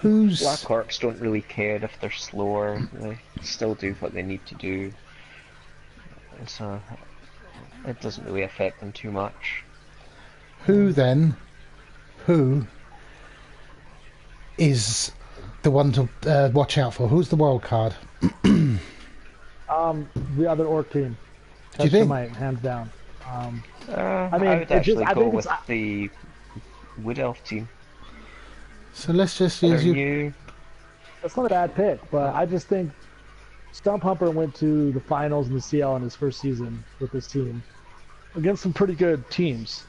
who's... Black Orcs don't really care if they're slower. They still do what they need to do. So, it doesn't really affect them too much. Who then? Who is the one to watch out for? Who's the wild card? The other orc team. Do you think? Testament, hands down. I mean, would actually I go think with the Wood Elf team. So let's just They're use you. new. That's not a bad pick, but I just think Stump Humper went to the finals in the CL in his first season with this team against some pretty good teams.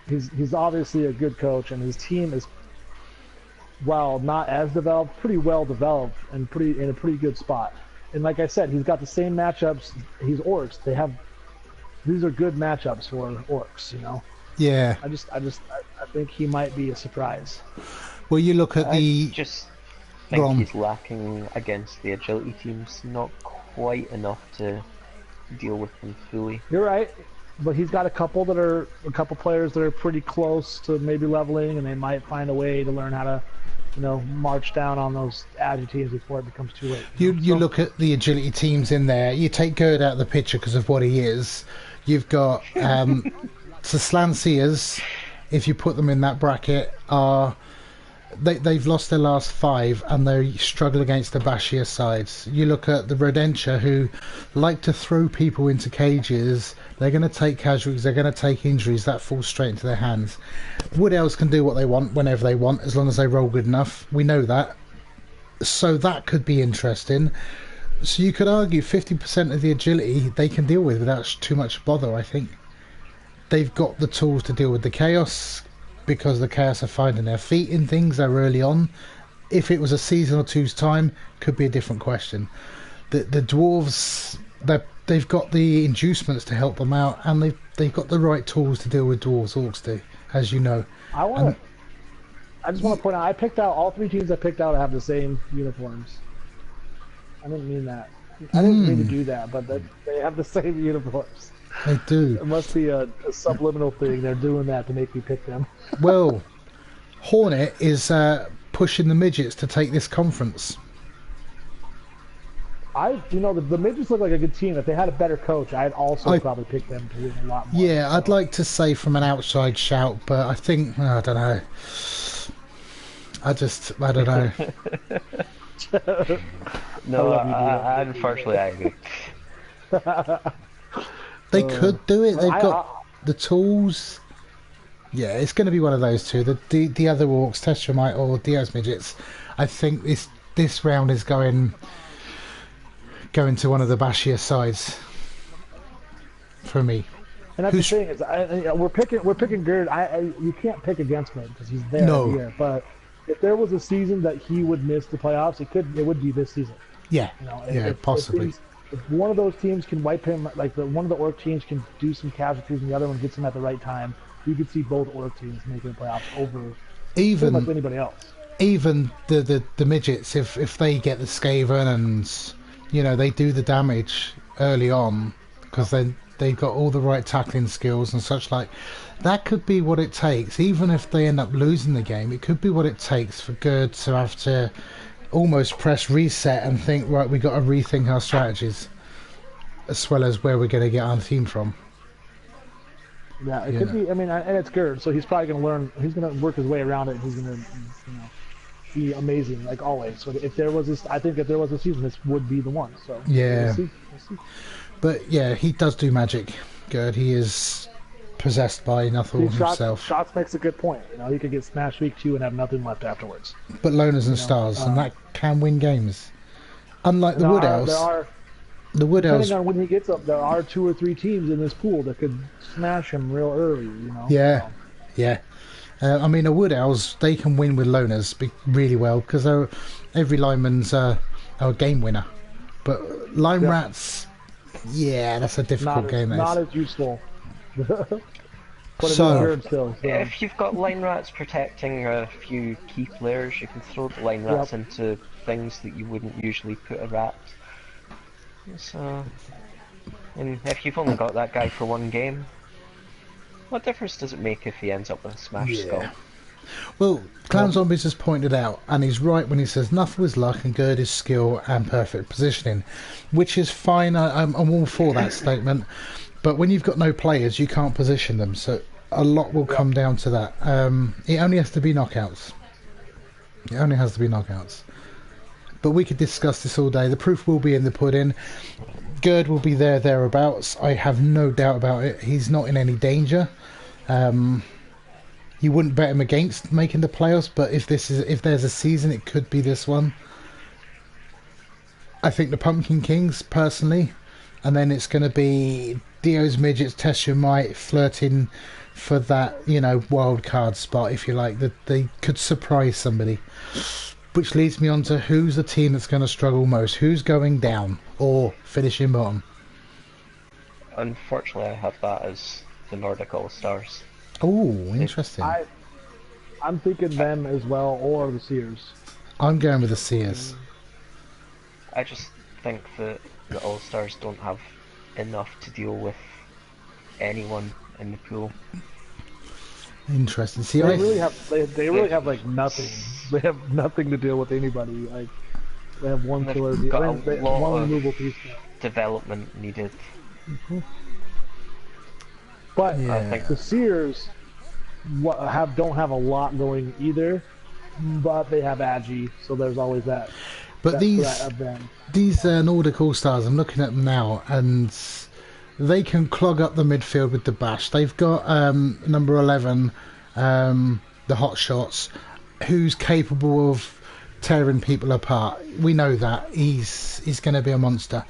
He's obviously a good coach, and his team is, while not as developed, pretty well developed and in a pretty good spot. And like I said, he's got the same matchups. He's orcs. These are good matchups for orcs. You know. Yeah. I think he might be a surprise. Well, you look at I just think he's lacking against the agility teams, not quite enough to deal with them fully. You're right, but he's got a couple players that are pretty close to maybe leveling, and they might find a way to learn how to, march down on those agi teams before it becomes too late. You look at the agility teams in there. You take Gerd out of the picture because of what he is. You've got the Slanciers, if you put them in that bracket, they've lost their last 5 and they struggle against the bashier sides. You look at the Rodentia, who like to throw people into cages. They're going to take casualties, they're going to take injuries. That falls straight into their hands. Wood Elves can do what they want whenever they want, as long as they roll good enough. We know that. So that could be interesting. So you could argue 50% of the agility they can deal with without too much bother, I think. They've got the tools to deal with the chaos, because the chaos are finding their feet in things so early on. If it was a season or two's time, could be a different question. The dwarves, they've got the inducements to help them out, and they've got the right tools to deal with dwarves. Orcs do, as you know. I just want to point out, I picked out all 3 teams I picked out have the same uniforms. I didn't mean that. I didn't mean to do that, but they have the same uniforms. They do. It must be a subliminal thing. They're doing that to make me pick them. Well, Hornet is pushing the midgets to take this conference. The midgets look like a good team. If they had a better coach, I'd also probably pick them to win a lot more. Yeah, I'd like to say from an outside shout, but I think, I don't know. I don't know. No, unfortunately I agree. They could do it. They've got the tools. Yeah, it's going to be one of those two. The other orcs, Testramite or Diaz midgets. I think this round is going to one of the bashier sides for me. And that's the thing is, we're picking Gerd. You can't pick against him because he's there every year. But if there was a season that he would miss the playoffs, it would be this season. Yeah, possibly. If one of those teams can wipe him, like one of the orc teams can do some casualties and the other one gets him at the right time, you could see both orc teams making the playoffs over pretty much anybody else. Even the midgets, if they get the Skaven and they do the damage early on because then they've got all the right tackling skills and such like, that could be what it takes. Even if they end up losing the game, it could be what it takes for Gerd to have to almost press reset and think, right, we got to rethink our strategies as well as where we're going to get our team from. Yeah, it could be. I mean, and it's Gerd, so he's probably going to learn. He's going to work his way around it. He's going to, be amazing like always. So if there was a season, this would be the one. So yeah, we'll see. But yeah, he does do magic. Gerd, he is possessed by Nuthel himself. Shots makes a good point. He could get smashed week 2 and have nothing left afterwards. But loners and stars, and that can win games. Unlike the Wood Elves. The Wood Elves. Depending on when he gets up, there are 2 or 3 teams in this pool that could smash him real early. Yeah, yeah. I mean, the Wood Elves, they can win with loners really well because every lineman's a game winner. But Lime Rats, that's a difficult game. Not as useful. If you've got line rats protecting a few key players, you can throw the line rats into things that you wouldn't usually put a rat. So, and if you've only got that guy for one game, what difference does it make if he ends up with a smash skull? Well, Clown Zombies has pointed out, and he's right when he says Nuffle is luck and Gerd is skill and perfect positioning, which is fine. I'm all for that statement. But when you've got no players, you can't position them, so a lot will come down to that. It only has to be knockouts. It only has to be knockouts. But we could discuss this all day. The proof will be in the pudding. Gerd will be thereabouts. I have no doubt about it. He's not in any danger. You wouldn't bet him against making the playoffs, but if there's a season, it could be this one. I think the Pumpkin Kings, personally, and then it's going to be Dio's Midgets, Test Your Might, flirting for that, wild card spot, if you like, that they could surprise somebody. Which leads me on to who's the team that's going to struggle most, who's going down or finishing bottom. Unfortunately, I have that as the Nordic All-Stars. Oh, interesting. I'm thinking them as well, or the Sears. I'm going with the Sears. I just think that the All-Stars don't have enough to deal with anyone in the pool. Interesting. See, they really have like nothing. They have nothing to deal with anybody. Like they have one killer. They've got a lot one of removal piece. development needed. But Yeah. I think the Sears don't have a lot going either. But they have Agi, so there's always that. But that these Nordic All-Stars, I'm looking at them now, and they can clog up the midfield with the bash. They've got number 11, the Hot Shots, who's capable of tearing people apart. We know that. He's going to be a monster.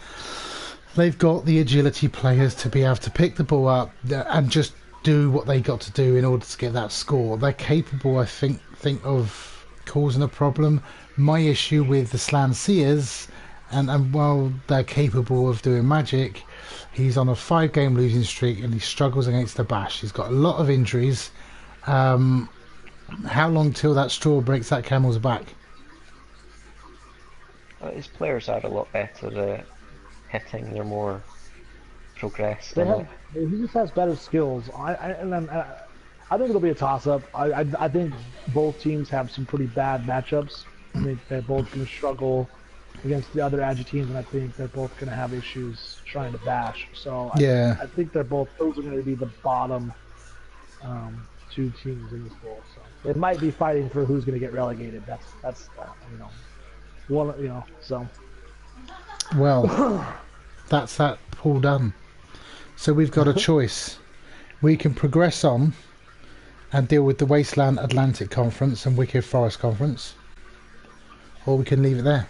They've got the agility players to be able to pick the ball up and just do what they got to do in order to get that score. They're capable, I think of causing a problem. My issue with the Slan Sears, and while they're capable of doing magic, he's on a 5-game losing streak and he struggles against the bash. He's got a lot of injuries. How long till that straw breaks that camel's back? His players are a lot better at hitting. They're more progressed. He just has better skills. I think it'll be a toss-up. I think both teams have some pretty bad matchups. I think they're both going to struggle against the other Agi teams, and I think they're both going to have issues trying to bash. So I think those are going to be the bottom two teams in this pool. So it might be fighting for who's going to get relegated. That's so. Well, that's that pool done. So we've got a choice. We can progress on and deal with the Wasteland Atlantic Conference and Wicked Forest Conference, or we can leave it there.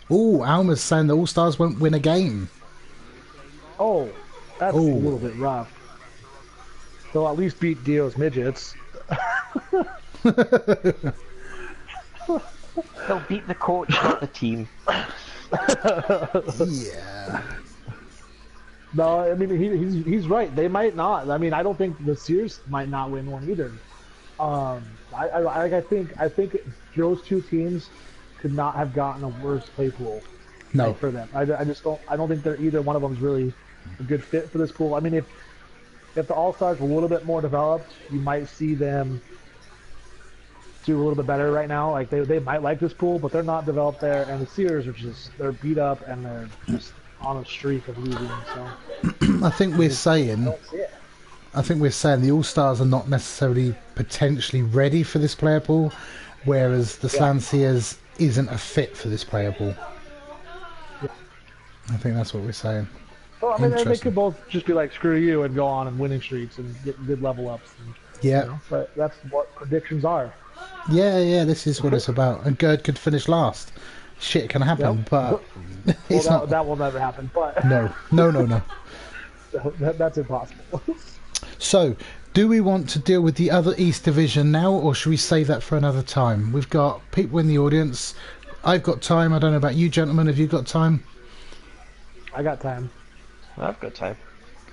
Oh, Alma's saying the All-Stars won't win a game. Oh, that's a little bit rough. They'll at least beat Dio's Midgets. They'll beat the coach, not the team. Yeah. No, I mean he's right. They might not. I mean, I don't think the Sears might not win one either. I think those two teams could not have gotten a worse play pool. No. For them. I don't think they're either one of them is really a good fit for this pool. I mean, if the All-Stars were a little bit more developed, you might see them do a little bit better right now. Like they might like this pool, but they're not developed there. And the Sears they're beat up and they're just on a streak of losing. So I think we're saying the All-Stars are not necessarily potentially ready for this player pool, whereas the Slan Sears isn't a fit for this player pool. Yeah. I think that's what we're saying. Well, I mean, they could both just be like, screw you, and go on and winning streaks and get good level ups. And, but that's what predictions are. Yeah, this is what it's about. And Gerd could finish last. Shit can happen, but that will never happen. But no. That's impossible. So, do we want to deal with the other East Division now, or should we save that for another time? We've got people in the audience. I've got time. I don't know about you, gentlemen. Have you got time? I got time. I've got time.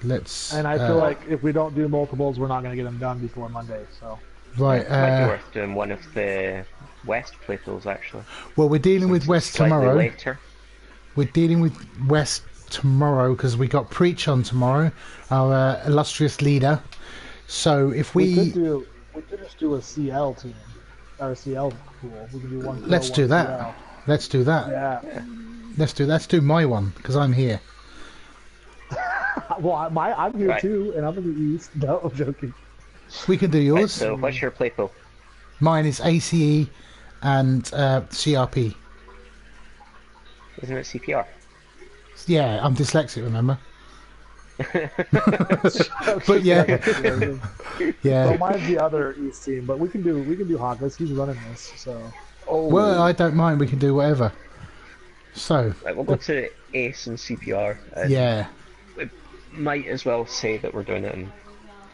And I feel like if we don't do multiples, we're not going to get them done before Monday. So. Right. It might be worth doing one of the West play pools, actually. Well, we're dealing with West tomorrow. Later. We're dealing with West tomorrow because we got Preach on tomorrow, our illustrious leader. So if we could do We could just do a CL team, or a CL pool. We can do one. Let's Pro, do one that. CL. Let's do that. Yeah. Let's do my one because I'm here. Well, I'm here Right. too, and I'm in the East. No, I'm joking. We can do Right, yours. so what's your play pool? Mine is ACE and CRP. Isn't it CPR? Yeah, I'm dyslexic, remember? But yeah, yeah. Well, mine's the other East team, but we can do Hawkins. He's running this, so. Oh, Well, I don't mind. We can do whatever. So, right, we'll go to ACE and CPR. And yeah. we might as well say that we're doing it in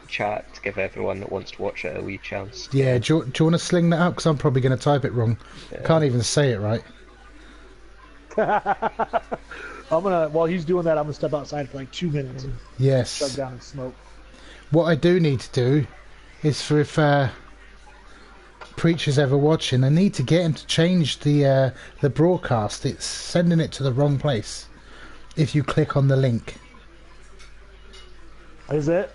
chat to give everyone that wants to watch it a wee chance. Yeah, do you want to sling that up? Because I'm probably going to type it wrong. Can't even say it right. While he's doing that, I'm gonna step outside for like 2 minutes and shut Yes. down and smoke. What I do need to do is for if Preacher's ever watching, I need to get him to change the broadcast. It's sending it to the wrong place. If you click on the link. Is it?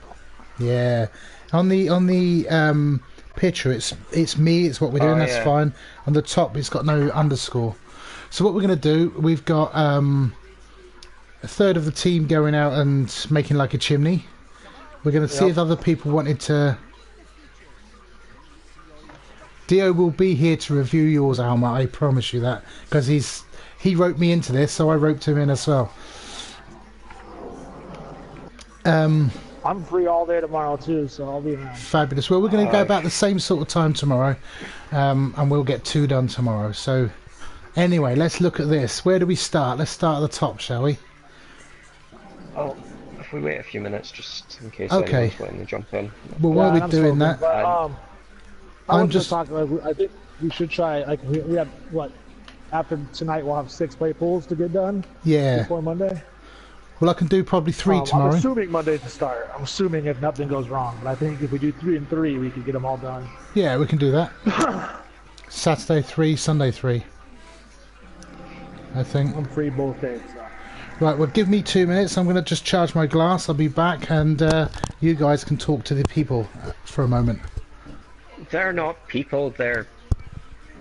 Yeah, on the picture, it's me. It's what we're doing. Oh, That's yeah. fine. On the top, it's got no underscore. So what we're gonna do? We've got a third of the team going out and making like a chimney. We're gonna see Yep. if other people wanted to. Dio will be here to review yours, Alma. I promise you that because he wrote me into this, so I roped him in as well. I'm free all day tomorrow too, so I'll be around. Fabulous. Well, we're going to go about the same sort of time tomorrow, and we'll get 2 done tomorrow. So, anyway, let's look at this. Where do we start? Let's start at the top, shall we? Oh, if we wait a few minutes just in case Okay. anyone's wanting to jump in. Well, while and we're I'm doing smoking, that, but, I I'm was just- talking. Like, I think we should try. Like we have what? After tonight, we'll have 6 play pools to get done yeah. before Monday. Well, I can do probably 3 I'm tomorrow. assuming Monday to start. I'm assuming if nothing goes wrong, but I think if we do 3 and 3, we could get them all done. Yeah, we can do that. Saturday 3, Sunday 3. I think. I'm free both days. So. Right, well, give me 2 minutes. I'm going to just charge my glass. I'll be back, and you guys can talk to the people for a moment. They're not people, they're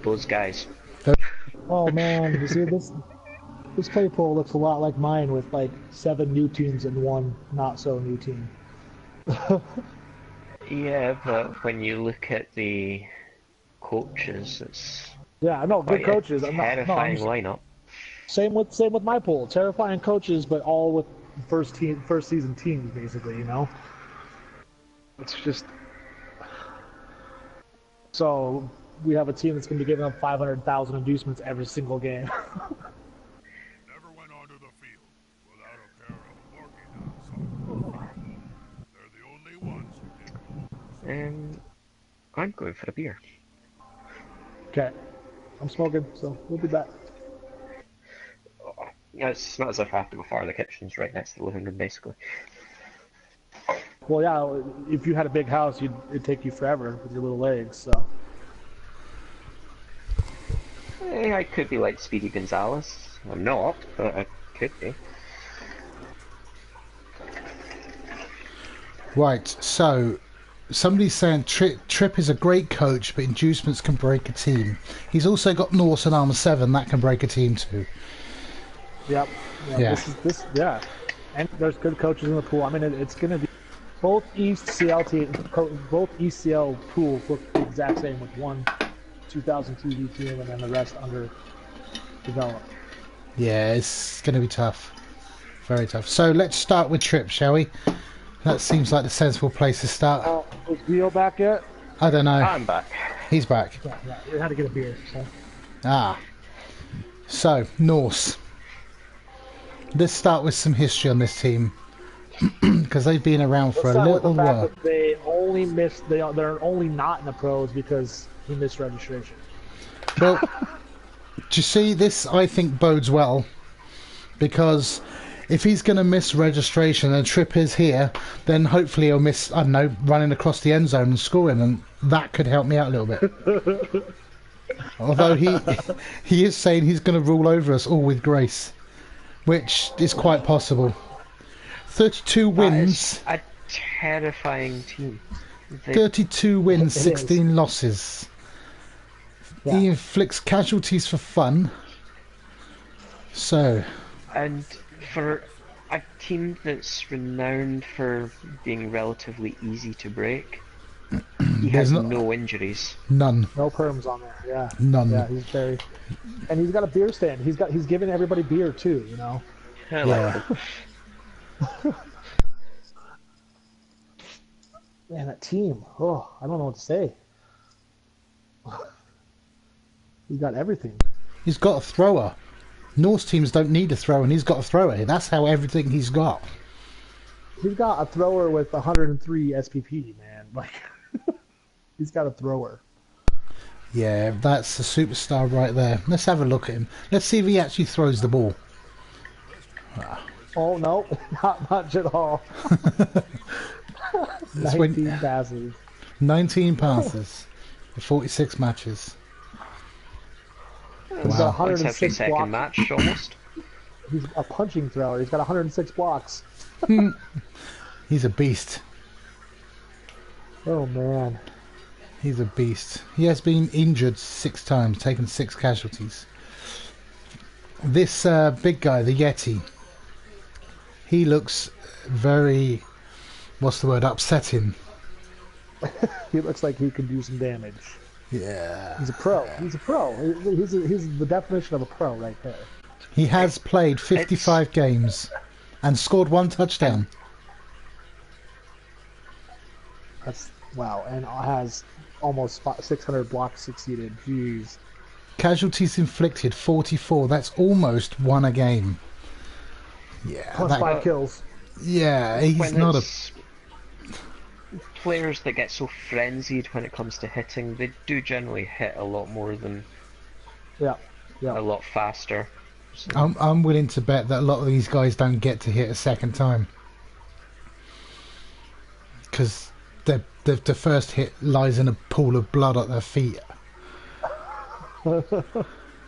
those guys. Oh man, you see this? This play pool looks a lot like mine with like 7 new teams and 1 not so new team. Yeah, but when you look at the coaches, it's Yeah, I know, good quite coaches. a I'm not, no, terrifying lineup. same with my pool. Terrifying coaches, but all with first season teams basically. You know, it's just so we have a team that's going to be giving up 500,000 inducements every single game. Never went onto the field without a pair of working socks. They're the only ones who did. I'm going for a beer. Okay, I'm smoking, so we'll be back. Yeah, it's not as if I have to go far. The kitchen's right next to the living room, basically. Well, yeah, if you had a big house, it'd take you forever with your little legs. So I could be like Speedy Gonzalez. I'm not, but I could be. Right, so somebody's saying Tripp is a great coach, but inducements can break a team. He's also got Norse and Armour 7, that can break a team too. yep, Yeah. Yeah, and there's good coaches in the pool. I mean, it's going to be both East CL pools look the exact same with 1 2000 TV team and then the rest under developed. Yeah, it's going to be tough. Very tough. So let's start with Tripp, shall we? That seems like the sensible place to start. Is Gio back yet? I don't know. I'm back. He's back. Yeah, we had to get a beer. So. Ah. So, Norse. Let's start with some history on this team. Because they've been around for Let's a start with little the fact while. that they only missed. They're only not in the pros because he missed registration. Well, do you see, this I think bodes well. Because if he's going to miss registration and Tripp is here, then hopefully he'll miss, I don't know, running across the end zone and scoring, and that could help me out a little bit. Although he is saying he's going to rule over us all with grace, which is quite possible. 32 wins. That is a terrifying team. They, 32 wins, It is. 16 losses. Yeah. He inflicts casualties for fun. So, and for a team that's renowned for being relatively easy to break, he There's has not- no injuries. none. No perms on there. Yeah. None. Yeah, he's very, and he's got a beer stand. He's giving everybody beer too. You know. I like Yeah. him. Man, that team. Oh, I don't know what to say. He's got everything. He's got a thrower. Norse teams don't need a thrower, and he's got a thrower. That's how everything he's got. He's got a thrower with 103 SPP, man. Like, he's got a thrower. Yeah, that's a superstar right there. Let's have a look at him. Let's see if he actually throws the ball. Oh no, not much at all. That's 19 passes. 19 passes for 46 matches. He's got Once every 106 second blocks. match, almost. He's a punching thrower. He's got 106 blocks. He's a beast. Oh man. He's a beast. He has been injured 6 times, taken 6 casualties. This big guy, the Yeti, he looks very, what's the word, upsetting. He looks like he could do some damage. Yeah. He's a pro. He's a pro. He's the definition of a pro right there. He has played 55 games and scored 1 touchdown. That's wow, and has almost 600 blocks succeeded. Jeez. Casualties inflicted 44. That's almost 1 a game. Yeah. Plus 5 kills. Yeah, he's When not a. it's players that get so frenzied when it comes to hitting, they do generally hit a lot more than Yeah. a Yeah. lot faster. So, I'm willing to bet that a lot of these guys don't get to hit a second time because the first hit lies in a pool of blood at their feet.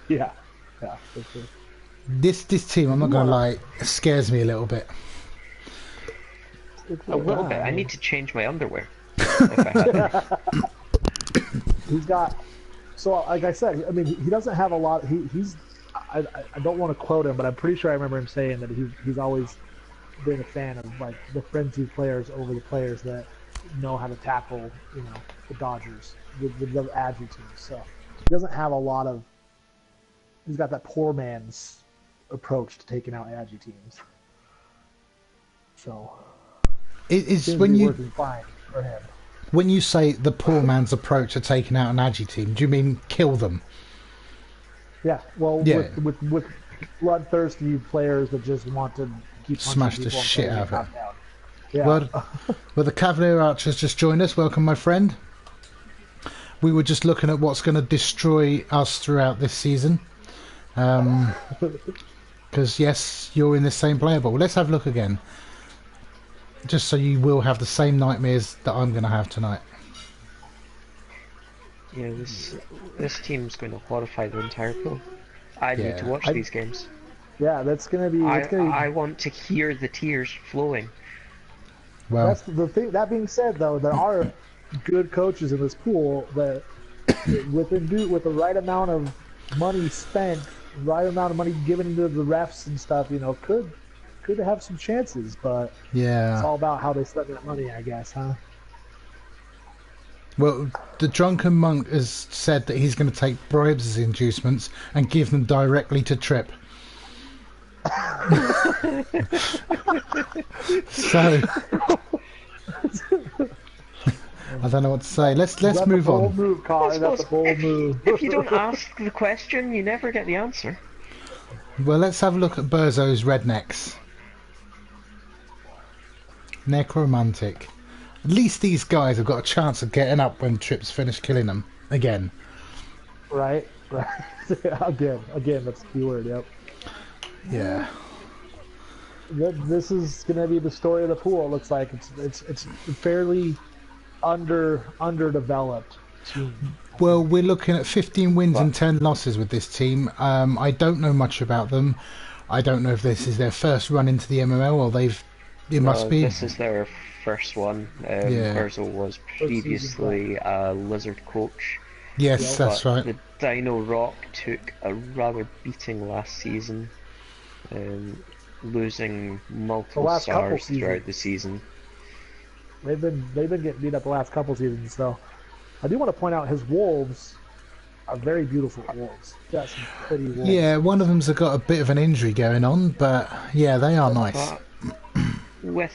Yeah. Yeah. For sure. This team, I'm not gonna lie, scares me a little bit. It's a little bit. I mean, need to change my underwear. If I had He's got. So, like I said, I mean, he doesn't have a lot. He's. I don't want to quote him, but I'm pretty sure I remember him saying that he's always been a fan of like the frenzied players over the players that know how to tackle, you know, the Dodgers, the Agi teams. So he doesn't have a lot of. He's got that poor man's approach to taking out Agi teams. So It's seems when to be you working fine for him. when you say the poor man's approach to taking out an Agi team, do you mean kill them? Yeah, well, Yeah. with bloodthirsty players that just want to keep punching Smash the people shit until they out of get it. knocked out. Yeah. Well, the Cavalier Archers just joined us. Welcome, my friend. We were just looking at what's going to destroy us throughout this season. Because, yes, you're in the same player ball. Let's have a look again. Just so you will have the same nightmares that I'm going to have tonight. yeah, this team's going to horrify the entire pool. I need Yeah. to watch these games. Yeah, that's gonna be. It's gonna be I want to hear the tears flowing. Well, that's the thing. That being said, though, there are good coaches in this pool that, with the right amount of money spent, right amount of money given to the refs and stuff, you know, could have some chances. But it's yeah. all about how they spend that money, I guess, huh? Well, the Drunken Monk has said that he's going to take bribes as inducements and give them directly to Trip. So I don't know what to say. Let's That's move a bold on. move, Connor. That's a bold if, move. if you don't ask the question, you never get the answer. Well, let's have a look at Burzo's rednecks. Necromantic. At least these guys have got a chance of getting up when Trip's finished killing them again. Right. Again, that's the key word. Yep. Yeah. This is going to be the story of the pool. It looks like it's fairly underdeveloped team. Well, we're looking at 15 wins and 10 losses with this team. I don't know much about them. I don't know if this is their first run into the MML or it must be. This is their first one. Yeah. Urzel was previously a Lizard coach. Yes, that's But right. the Dino Rock took a rather beating last season, losing multiple last couple stars throughout the season. They've been getting beat up the last couple seasons. So I do want to point out his wolves are very beautiful wolves. Got some pretty wolves. Yeah, one of them's got a bit of an injury going on, but yeah, they are nice. But with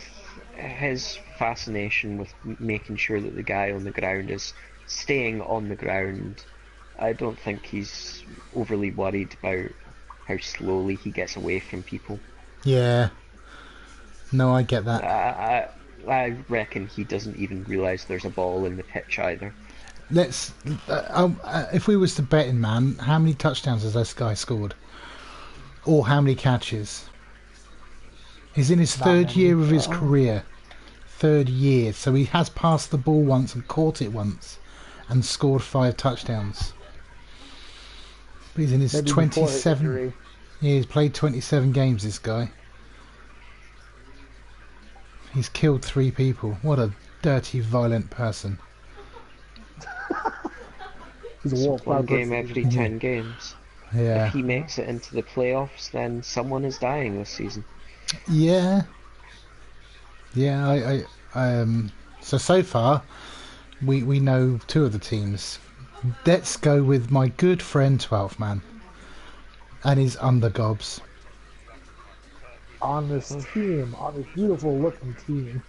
his fascination with making sure that the guy on the ground is staying on the ground, I don't think he's overly worried about how slowly he gets away from people. Yeah. No, I get that. I reckon he doesn't even realise there's a ball in the pitch either. Let's. If we was to bet in, man, how many touchdowns has this guy scored? Or how many catches? He's in his third year of his career. Third year. So he has passed the ball once and caught it once and scored 5 touchdowns. But he's in his 27. Yeah, he's played 27 games, this guy. He's killed 3 people. What a dirty, violent person. He's a wolf. One game every 10 games. Yeah. If he makes it into the playoffs, then someone is dying this season. Yeah. Yeah, so far, we know 2 of the teams. Let's go with my good friend 12th Man. And his undergobs. On this team, on this beautiful looking team.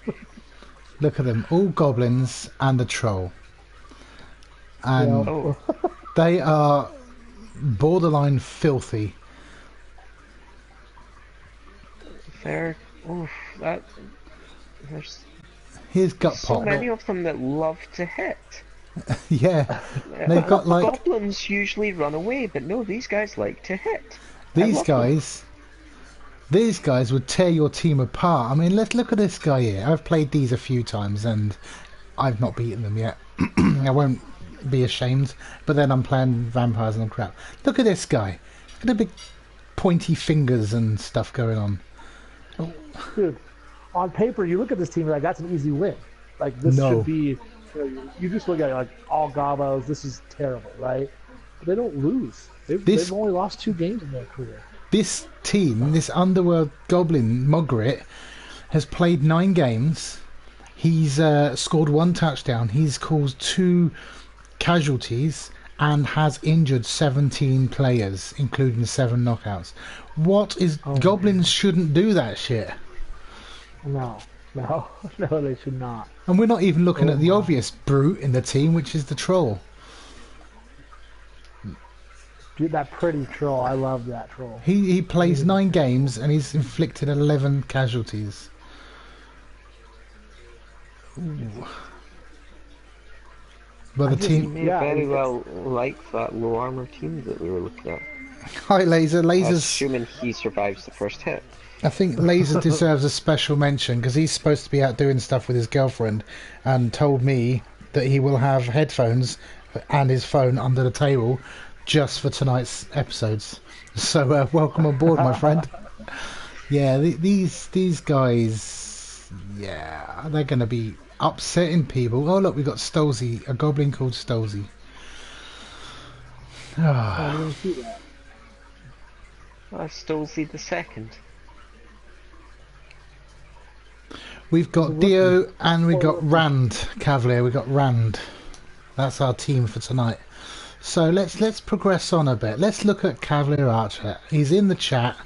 Look at them, all goblins and a troll. And they are borderline filthy. There's Here's Gut so Pop. many of them that love to hit. Yeah, they've got like Goblins usually run away, but no, these guys like to hit. these guys would tear your team apart. I mean, let's look at this guy here. I've played these a few times and I've not beaten them yet. I won't be ashamed, but then I'm playing vampires and crap. Look at this guy. Look at the big pointy fingers and stuff going on. Dude, on paper, you look at this team like that's an easy win. Like this should be. You just look at it like all gobos. This is terrible, right? But they don't lose. They've only lost 2 games in their career. This team, this Underworld Goblin Mogrit, has played 9 games. He's scored 1 touchdown. He's caused 2 casualties and has injured 17 players, including 7 knockouts. What is Goblins shouldn't do that shit. No, they should not. And we're not even looking at the obvious brute in the team, which is the troll. Dude, that pretty troll. I love that troll. He plays 9 games and he's inflicted 11 casualties. Ooh. Well, the team. May very well like that low armor team that we were looking at. Hi, Laser. Laser's. Assuming he survives the first hit. I think Laser deserves a special mention because he's supposed to be out doing stuff with his girlfriend and told me that he will have headphones and his phone under the table just for tonight's episodes. So welcome on board, my friend. Yeah, these guys, yeah, they're going to be upsetting people. Oh, look, we got Stolzy, a goblin called Stolzy. I didn't see that. Stolzy the second. We've got Dio and we got Rand Cavalier. We got Rand. That's our team for tonight. So let's progress on a bit. Let's look at Cavalier Archer. He's in the chat.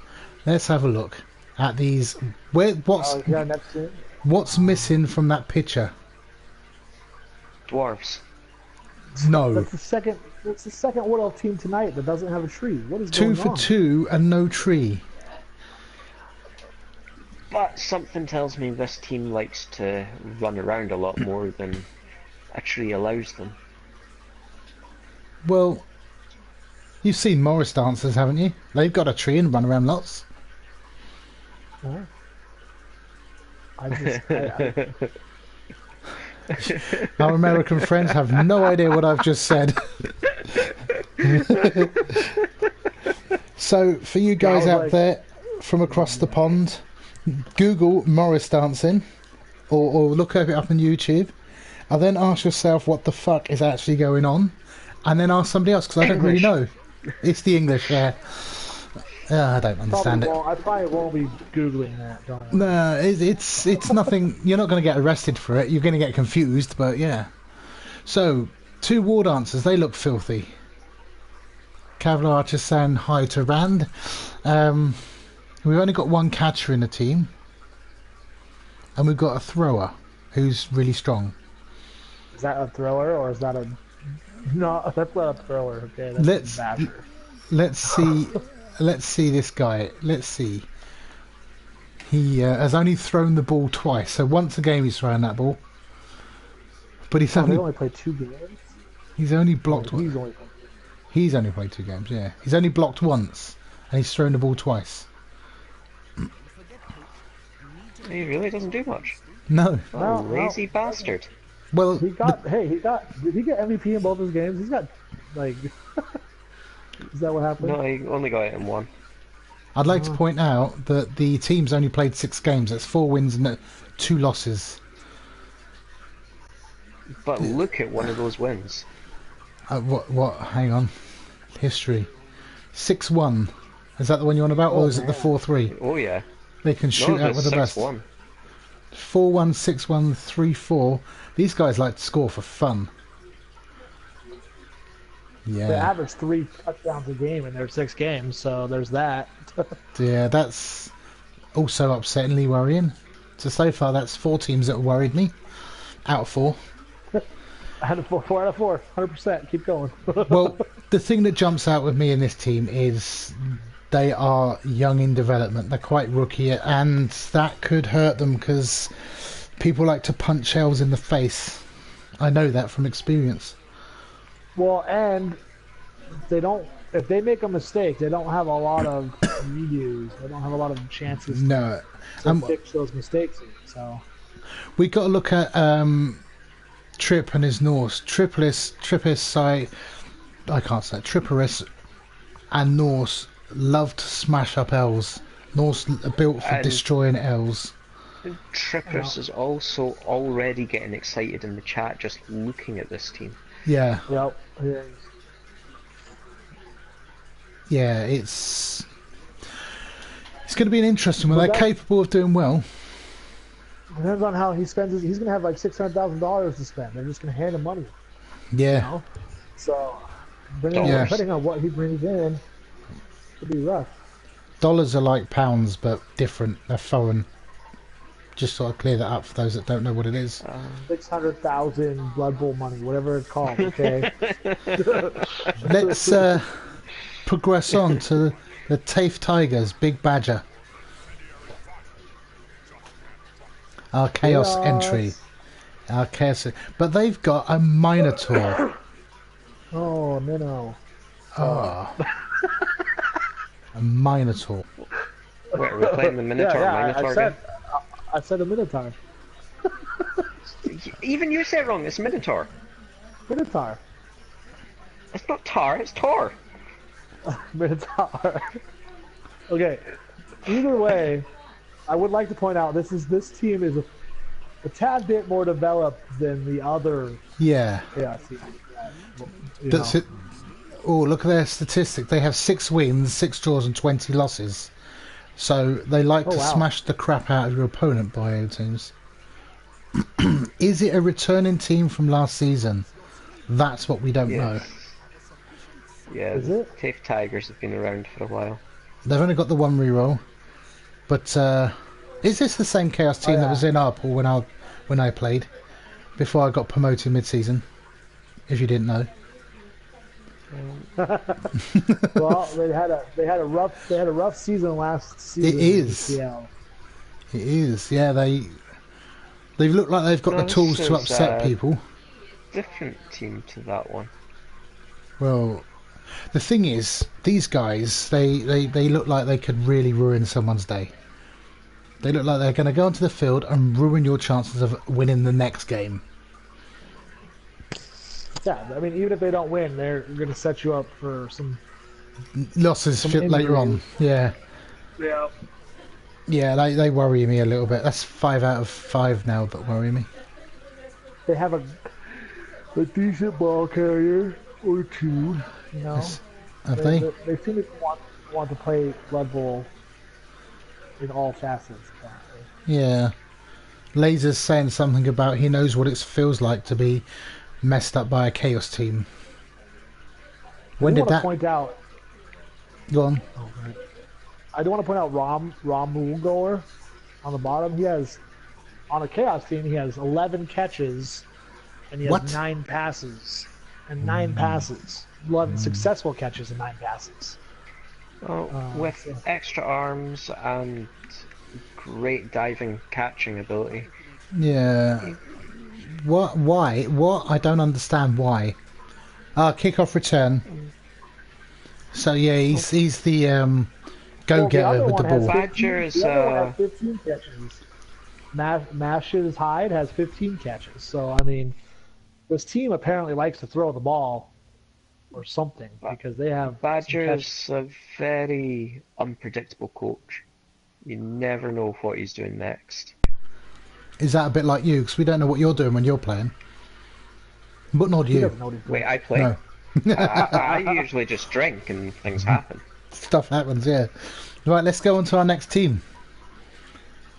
Let's have a look at these. What's missing from that picture? Dwarves. No. That's the second Wood Elf team tonight that doesn't have a tree. What is 2 going for on? 2 and no tree. But something tells me this team likes to run around a lot more than a tree allows them. Well, you've seen Morris dancers, haven't you? They've got a tree and run around lots. Our American friends have no idea what I've just said. So, for you guys out there from across the pond, Google Morris dancing or look it up on YouTube, and then ask yourself what the fuck is actually going on, and then ask somebody else, because I don't really know. It's the English, yeah. I don't understand it. I probably won't be Googling that, don't I? No, it's nothing. You're not going to get arrested for it. You're going to get confused, but yeah. So, 2 ward answers. They look filthy. Cavalier Archer saying hi to Rand. We've only got 1 catcher in the team, and we've got a thrower who's really strong. Is that a thrower or is that a? No, that's not a thrower. Okay, that's a basher. Let's see. Let's see this guy. Let's see. He has only thrown the ball twice, so once a game he's thrown that ball. But he's only played 2 games. He's only blocked. He's only played 2 games. Yeah, he's only blocked once, and he's thrown the ball twice. He really doesn't do much. No. Oh, lazy bastard. Well, did he get MVP in both his games? He's got like. Is that what happened? No, he only got it in 1. I'd like to point out that the team's only played 6 games. That's 4 wins and 2 losses. But look at one of those wins. What? Hang on. History. 6-1. Is that the one you're on about, or is it the 4-3? Oh yeah. They can shoot out with the best. 4-1, 6-1, 3-4. These guys like to score for fun. Yeah. They average 3 touchdowns a game in their 6 games, so there's that. Yeah, that's also upsettingly worrying. So far, that's 4 teams that have worried me. Out of 4. Out of 4 out of 4, 100%. Keep going. Well, the thing that jumps out with me in this team is they are young in development. They're quite rookie, and that could hurt them because people like to punch shells in the face. I know that from experience. Well, and they don't. If they make a mistake, they don't have a lot of redos. They don't have a lot of chances to fix those mistakes. So we got to look at Tripp and his Norse. Trippis, I can't say Tripperis and Norse love to smash up L's. Norse are built for destroying L's. Trippis is also already getting excited in the chat just looking at this team. Yeah. Yep. Yeah, it's going to be an interesting one. They're capable of doing well. Depends on how he spends his. He's going to have like $600,000 to spend. They're just going to hand him money. Yeah. You know? So, depending on what he brings in, it'll be rough. Dollars are like pounds, but different. They're foreign. Just sort of clear that up for those that don't know what it is. 600,000 Blood Bowl money, whatever it's called. Okay. Let's progress on to the TAFE Tigers, Big Badger. Our Chaos entry. Our Chaos. But they've got a Minotaur. Oh, no. Oh. A Minotaur. Wait, are we playing the Minotaur Minotaur again? I said a Minotaur. Even you said it wrong, it's Minotaur. Minotaur. It's not Tar, it's Tor. Minotaur. Okay. Either way, I would like to point out this team is a tad bit more developed than the other. Yeah. Yeah. That's it. Oh, look at their statistic. They have 6 wins, 6 draws, and 20 losses. So they like to smash the crap out of your opponent, Bio teams. Is it a returning team from last season? That's what we don't know. Yeah, the TAFE Tigers have been around for a while. They've only got the 1 reroll. But is this the same Chaos team that was in our pool when I played before I got promoted mid-season? If you didn't know. Well, they had a rough season last season. It is. It is. Yeah, they've looked like they've got the tools to upset people. Different team to that one. Well, the thing is, these guys they look like they could really ruin someone's day. They look like they're going to go onto the field and ruin your chances of winning the next game. Yeah, I mean, even if they don't win, they're going to set you up for some losses later on. Yeah. Yeah. Yeah, they worry me a little bit. That's 5 out of 5 now that worry me. They have a decent ball carrier or two, you know. Yes. Have they? They seem to want to play Blood Bowl in all facets, apparently. Yeah. Laser's saying something about he knows what it feels like to be messed up by a Chaos team. When did that... Point out, Go on. I do want to point out Rom Mulgor on the bottom. He has, on a Chaos team, he has 11 catches and he has What? 9 passes. And 9 passes. 11 successful catches and 9 passes. Well, with extra arms and great diving catching ability. Yeah. What? Why? What? I don't understand why. Kickoff return. So yeah, he's the go-getter with the ball. Badger is The other one has 15 catches. Mash's Hyde has 15 catches. So I mean, this team apparently likes to throw the ball or something because they have. Badger's a very unpredictable coach. You never know what he's doing next. Is that a bit like you? Because we don't know what you're doing when you're playing. But not you. Wait, I play. No. I usually just drink and things happen. Stuff happens, yeah. Right, let's go on to our next team.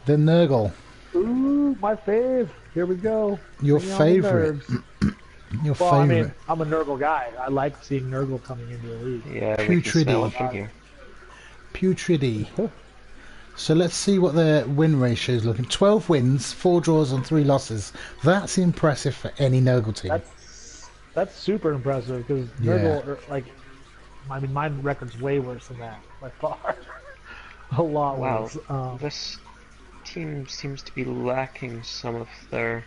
The Nurgle. Ooh, my fave. Here we go. Your Bring on the favourite. nerds. Your Well, I favourite. mean, I'm a Nurgle guy. I like seeing Nurgle coming into the league. Yeah, we can smell it from Putridy. here. Putridy. So let's see what their win ratio is looking. 12 wins, 4 draws and 3 losses. That's impressive for any Nurgle team. That's super impressive because Nurgle, I mean, my record's way worse than that by far. A lot worse. This team seems to be lacking some of their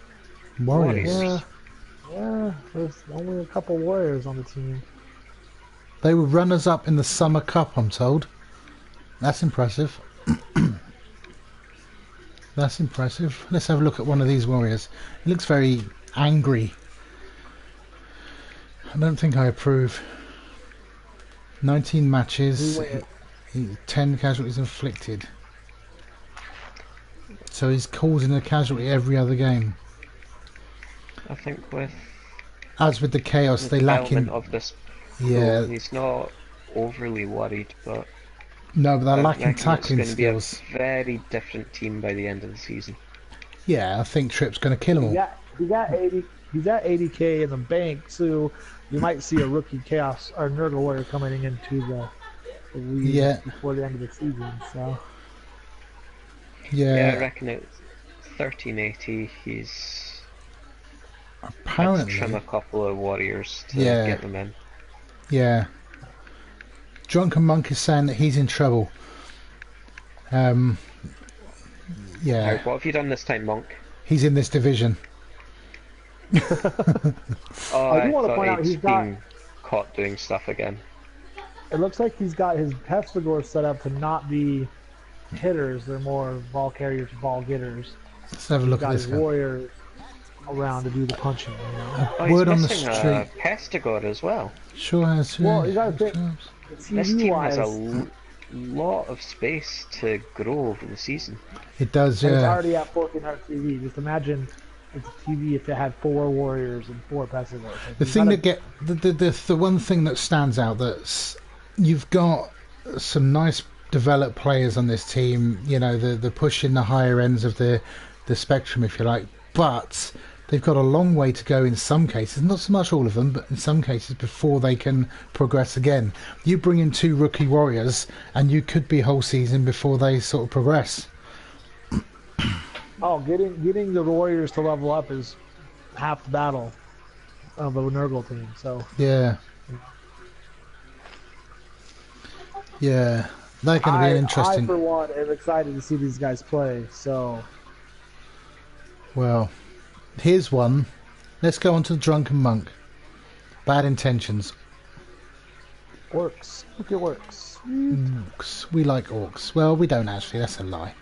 Warriors. Yeah, there's only a couple Warriors on the team. They were runners-up in the Summer Cup, I'm told. That's impressive. That's impressive. Let's have a look at one of these Warriors. He looks very angry. I don't think I approve. 19 matches, 10 casualties inflicted. So he's causing a casualty every other game. I think with As with the Chaos, the they lack in... development of this, Yeah, he's not overly worried, but no, but they're I lacking reckon tackling it's going skills. to be a very different team by the end of the season. Yeah, I think Trip's going to kill them all. He's at 80k in the bank, so you might see a rookie Chaos or Nurgle Warrior coming into the league before the end of the season. So Yeah, I reckon it's 1380. He's apparently trim a couple of Warriors to get them in. Yeah. Drunken Monk is saying that he's in trouble. Yeah. What have you done this time, Monk? He's in this division. I do want to point out he's been caught doing stuff again. It looks like he's got his Pestigore set up to not be hitters; they're more ball carriers, ball getters. Let's have a look at this guy. Warriors around to do the punching. You know? Word on the missing street. Pestigore as well. Sure has. Well, you got to think. This team has a lot of space to grow over the season. It does, And it's yeah. already at 1400 TV. Just imagine it's a TV if it had 4 Warriors and 4 Pestigores. The thing that the one thing that stands out, that's you've got some nice developed players on this team. You know, the push in the higher ends of the spectrum, if you like, but they've got a long way to go in some cases, not so much all of them, but in some cases before they can progress again. You bring in 2 rookie Warriors and you could be whole season before they sort of progress. Oh, getting the Warriors to level up is half the battle of the Nurgle team. So yeah, they're going to be an interesting. I for one am excited to see these guys play. So, well, here's one. Let's go on to the Drunken Monk. Bad intentions. Orcs. Look at orcs. Orcs. We like orcs. Well, we don't actually. That's a lie.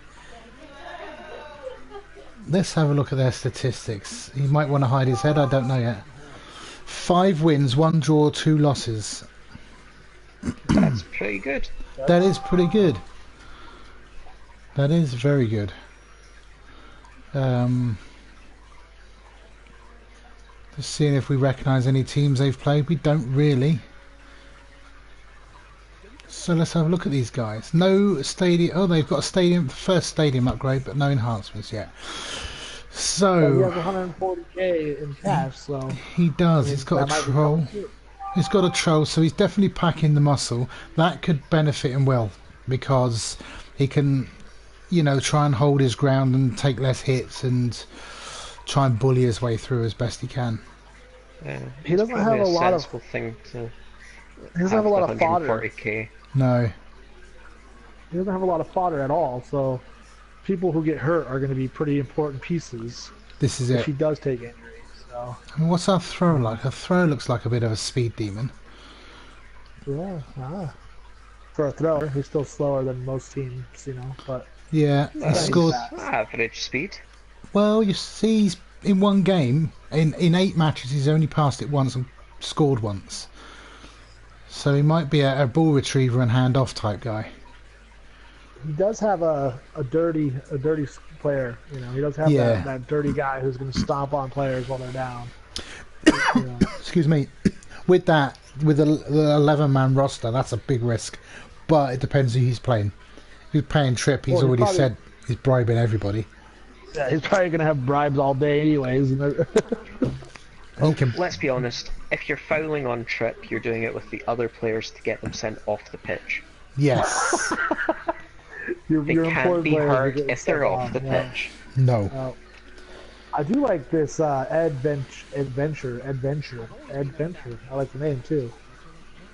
Let's have a look at their statistics. He might want to hide his head. I don't know yet. 5 wins, 1 draw, 2 losses. That's pretty good. That is pretty good. That is very good. Just seeing if we recognise any teams they've played. We don't really. So let's have a look at these guys. No stadium. Oh, they've got a stadium, first stadium upgrade, but no enhancements yet. So he has 140k in cash, so he does. I mean, He's got that a might be troll. helpful too. He's got a troll, so he's definitely packing the muscle. That could benefit him well because he can, you know, try and hold his ground and take less hits and try and bully his way through as best he can. Yeah, He doesn't have a lot of. sensible thing to He doesn't have a lot of fodder. 140k. No. He doesn't have a lot of fodder at all, so people who get hurt are going to be pretty important pieces This is if it. he does take injuries. So I mean, what's our throw like? Our throw looks like a bit of a speed demon. yeah, for a thrower, he's still slower than most teams, you know. But Yeah, he he's scored. fast. Average speed. Well, you see, he's in one game, in 8 matches, he's only passed it once and scored once. So he might be a ball retriever and handoff type guy. He does have a dirty player, you know. He does have Yeah. that dirty guy who's going to stomp on players while they're down. You know. Excuse me. With that, with the 11-man roster, that's a big risk. But it depends who he's playing. If he's playing Trip, he's Well, he's already probably- said he's bribing everybody. Yeah, he's probably going to have bribes all day anyways. And they're- He can, Let's be honest, if you're fouling on Trip, you're doing it with the other players to get them sent off the pitch. yes. your They can't important be players are hurt getting if they're sent off the yeah. pitch. No. I do like this adventure. I like the name too.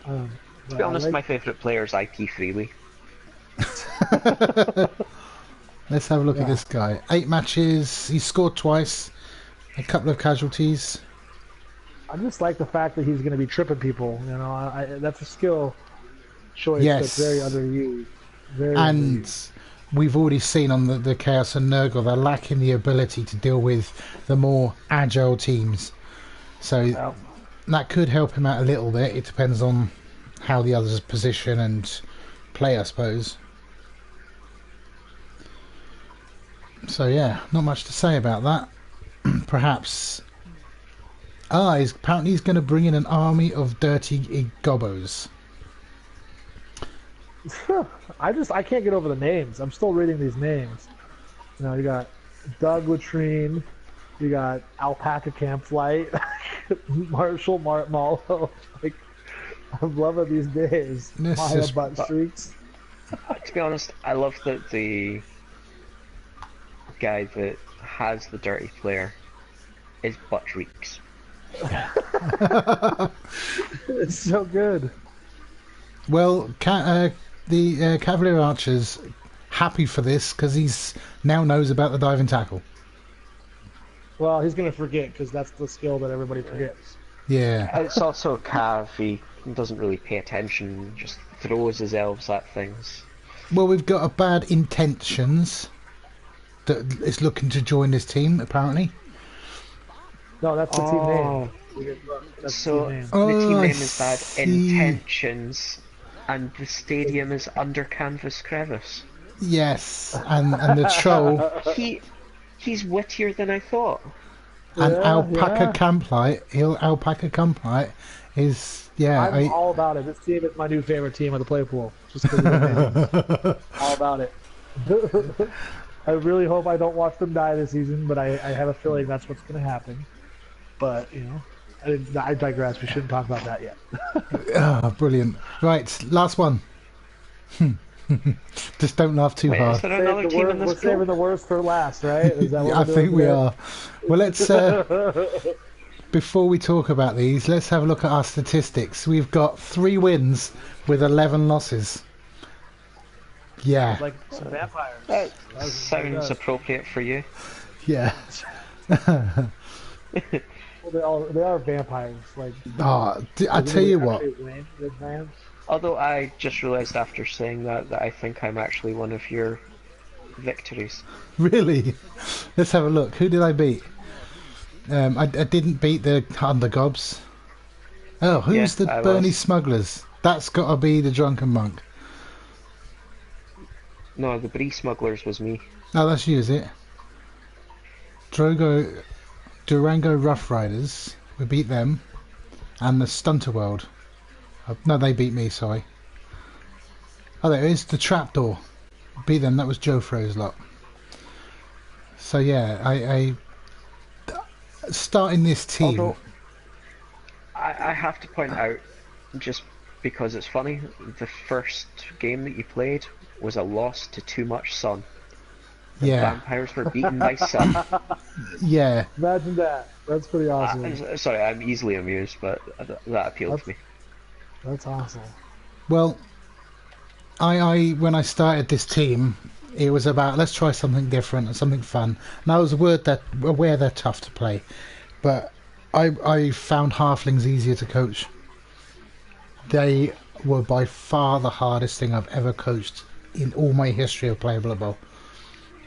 To be honest, my favourite player is IP Freely. Let's have a look at Yeah. this guy. 8 matches. He scored twice. A couple of casualties. I just like the fact that he's going to be tripping people. You know, that's a skill choice Yes. that's very underused. Very And underused. we've already seen on the Chaos and Nurgle, they're lacking the ability to deal with the more agile teams. So Yeah. that could help him out a little bit. It depends on how the others position and play, I suppose. So yeah, not much to say about that. Perhaps. Apparently he's going to bring in an army of dirty gobos. I can't get over the names. I'm still reading these names. You know, you got Doug Latrine, you got Alpaca Campflight, Marshall Marlo. Like, I'm loving these days. This Maya is- Butt Streaks. To be honest, I love that the guy that has the dirty player is Butt Reeks. It's so good. Well, the Cavalier Archer's happy for this because he's now knows about the diving tackle. Well, he's gonna forget because that's the skill that everybody forgets. Yeah. It's also Cav, he doesn't really pay attention, just throws his elves at things. Well, we've got a bad intentions that is looking to join this team, apparently. No, that's the team name. That's So the team name. the Oh, team I name is Bad see. Intentions, and the stadium is Under Canvas Crevice. Yes, and the troll He's wittier than I thought. and Yeah, Alpaca yeah. Camplight. Alpaca Camplight is I'm all about it. This team is my new favorite team of the play pool. Just because of the names. All about it. I really hope I don't watch them die this season, but I have a feeling that's what's going to happen. But, you know, I digress. We shouldn't talk about that yet. brilliant. Right, last one. Just don't laugh too Wait, hard. is there another team in We're this saving pool? the worst for last, right? Is that what I we're think doing we today? are. Well, let's before we talk about these, let's have a look at our statistics. We've got 3 wins with 11 losses. Yeah, Like some vampires. That That's- sounds appropriate for you. yeah. Well, they are vampires. Like, I tell you what. actually win with vamps. Although I just realised after saying that I think I'm actually one of your victories. Really? Let's have a look. Who did I beat? I didn't beat the Undergobs. Oh, who's Yeah, the I Bernie was. Smugglers? That's got to be the Drunken Monk. No, the Bree Smugglers was me. Oh, that's you, is it? Durango Rough Riders. We beat them. And the Stunter World. No, they beat me, sorry. Oh, there it is. The Trapdoor. Beat them. That was Joe Fro's lot. So, yeah, I starting this team... Although, I have to point out, just because it's funny, the first game that you played was a loss to Too Much Sun. The Yeah. vampires were beaten by Sun. Yeah. Imagine that. That's pretty awesome. Sorry, I'm easily amused, but that appealed to me. That's awesome. Well, when I started this team, it was about let's try something different and something fun. And I was aware they're tough to play, but I found halflings easier to coach. They were by far the hardest thing I've ever coached in all my history of playing Blood Bowl.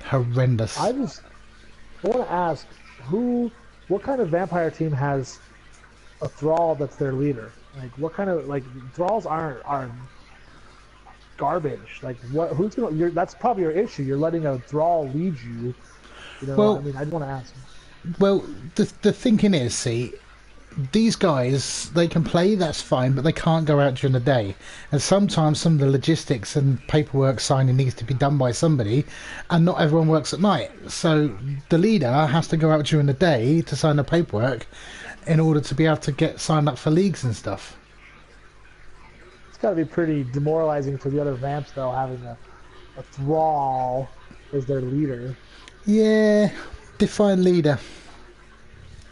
Horrendous. I want to ask, what kind of vampire team has a thrall that's their leader? Like, what kind of, like, thralls are garbage. Like, who's gonna? That's probably your issue. You're letting a thrall lead you. You know, Well, I mean, I'd want to ask. Well, the thinking is, see, these guys, they can play, that's fine, but they can't go out during the day. And sometimes some of the logistics and paperwork signing needs to be done by somebody, and not everyone works at night. So the leader has to go out during the day to sign the paperwork in order to be able to get signed up for leagues and stuff. It's got to be pretty demoralizing for the other vamps, though, having a thrall as their leader. Yeah, define leader.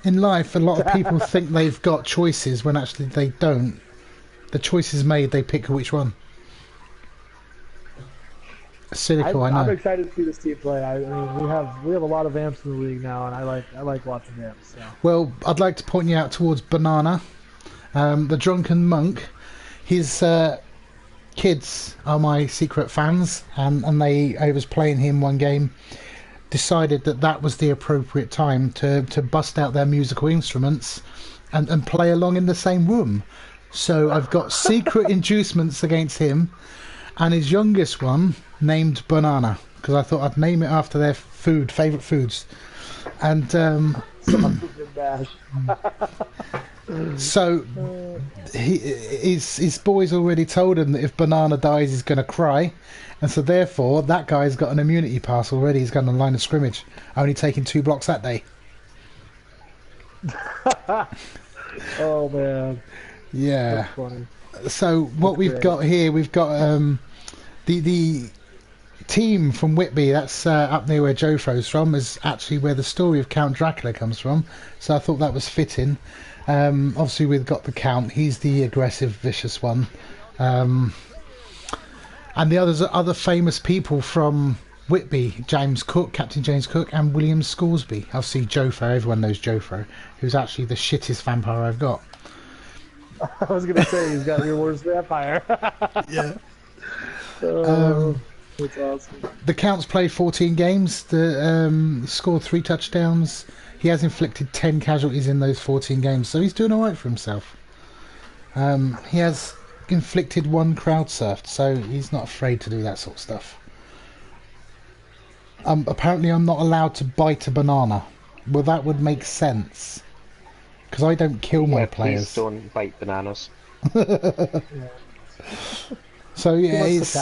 In life, a lot of people think they've got choices when actually they don't. The choice is made, they pick which one. Cynical, I know. I'm excited to see this team play. I mean, we have a lot of vamps in the league now, and I like watching vamps. So. Well, I'd like to point you out towards Banana, the drunken monk. His kids are my secret fans, and I was playing him one game. Decided that was the appropriate time to bust out their musical instruments and play along in the same room. So I've got secret inducements against him and his youngest one named Banana, because I thought I'd name it after their favourite foods. And so his boys already told him that if Banana dies he's going to cry. And so therefore, that guy's got an immunity pass already. He's got a line of scrimmage, only taking 2 blocks that day. Oh, man. Yeah. That's funny. So what we've got here, we've got the team from Whitby, that's up near where Joe Fro's from, is actually where the story of Count Dracula comes from. So I thought that was fitting. Obviously, we've got the Count. He's the aggressive, vicious one. And the others are other famous people from Whitby, James Cook, Captain James Cook, and William Scoresby. Obviously, Joe Fro, everyone knows Joe Fro, who's actually the shittest vampire I've got. I was going to say, he's got your worst vampire. Yeah. That's awesome. The Count's played 14 games, scored 3 touchdowns. He has inflicted 10 casualties in those 14 games, so he's doing alright for himself. He has inflicted 1 crowd surfed, so he's not afraid to do that sort of stuff. Apparently I'm not allowed to bite a banana. Well, that would make sense, because I don't kill my players. Please don't bite bananas. So yeah, it's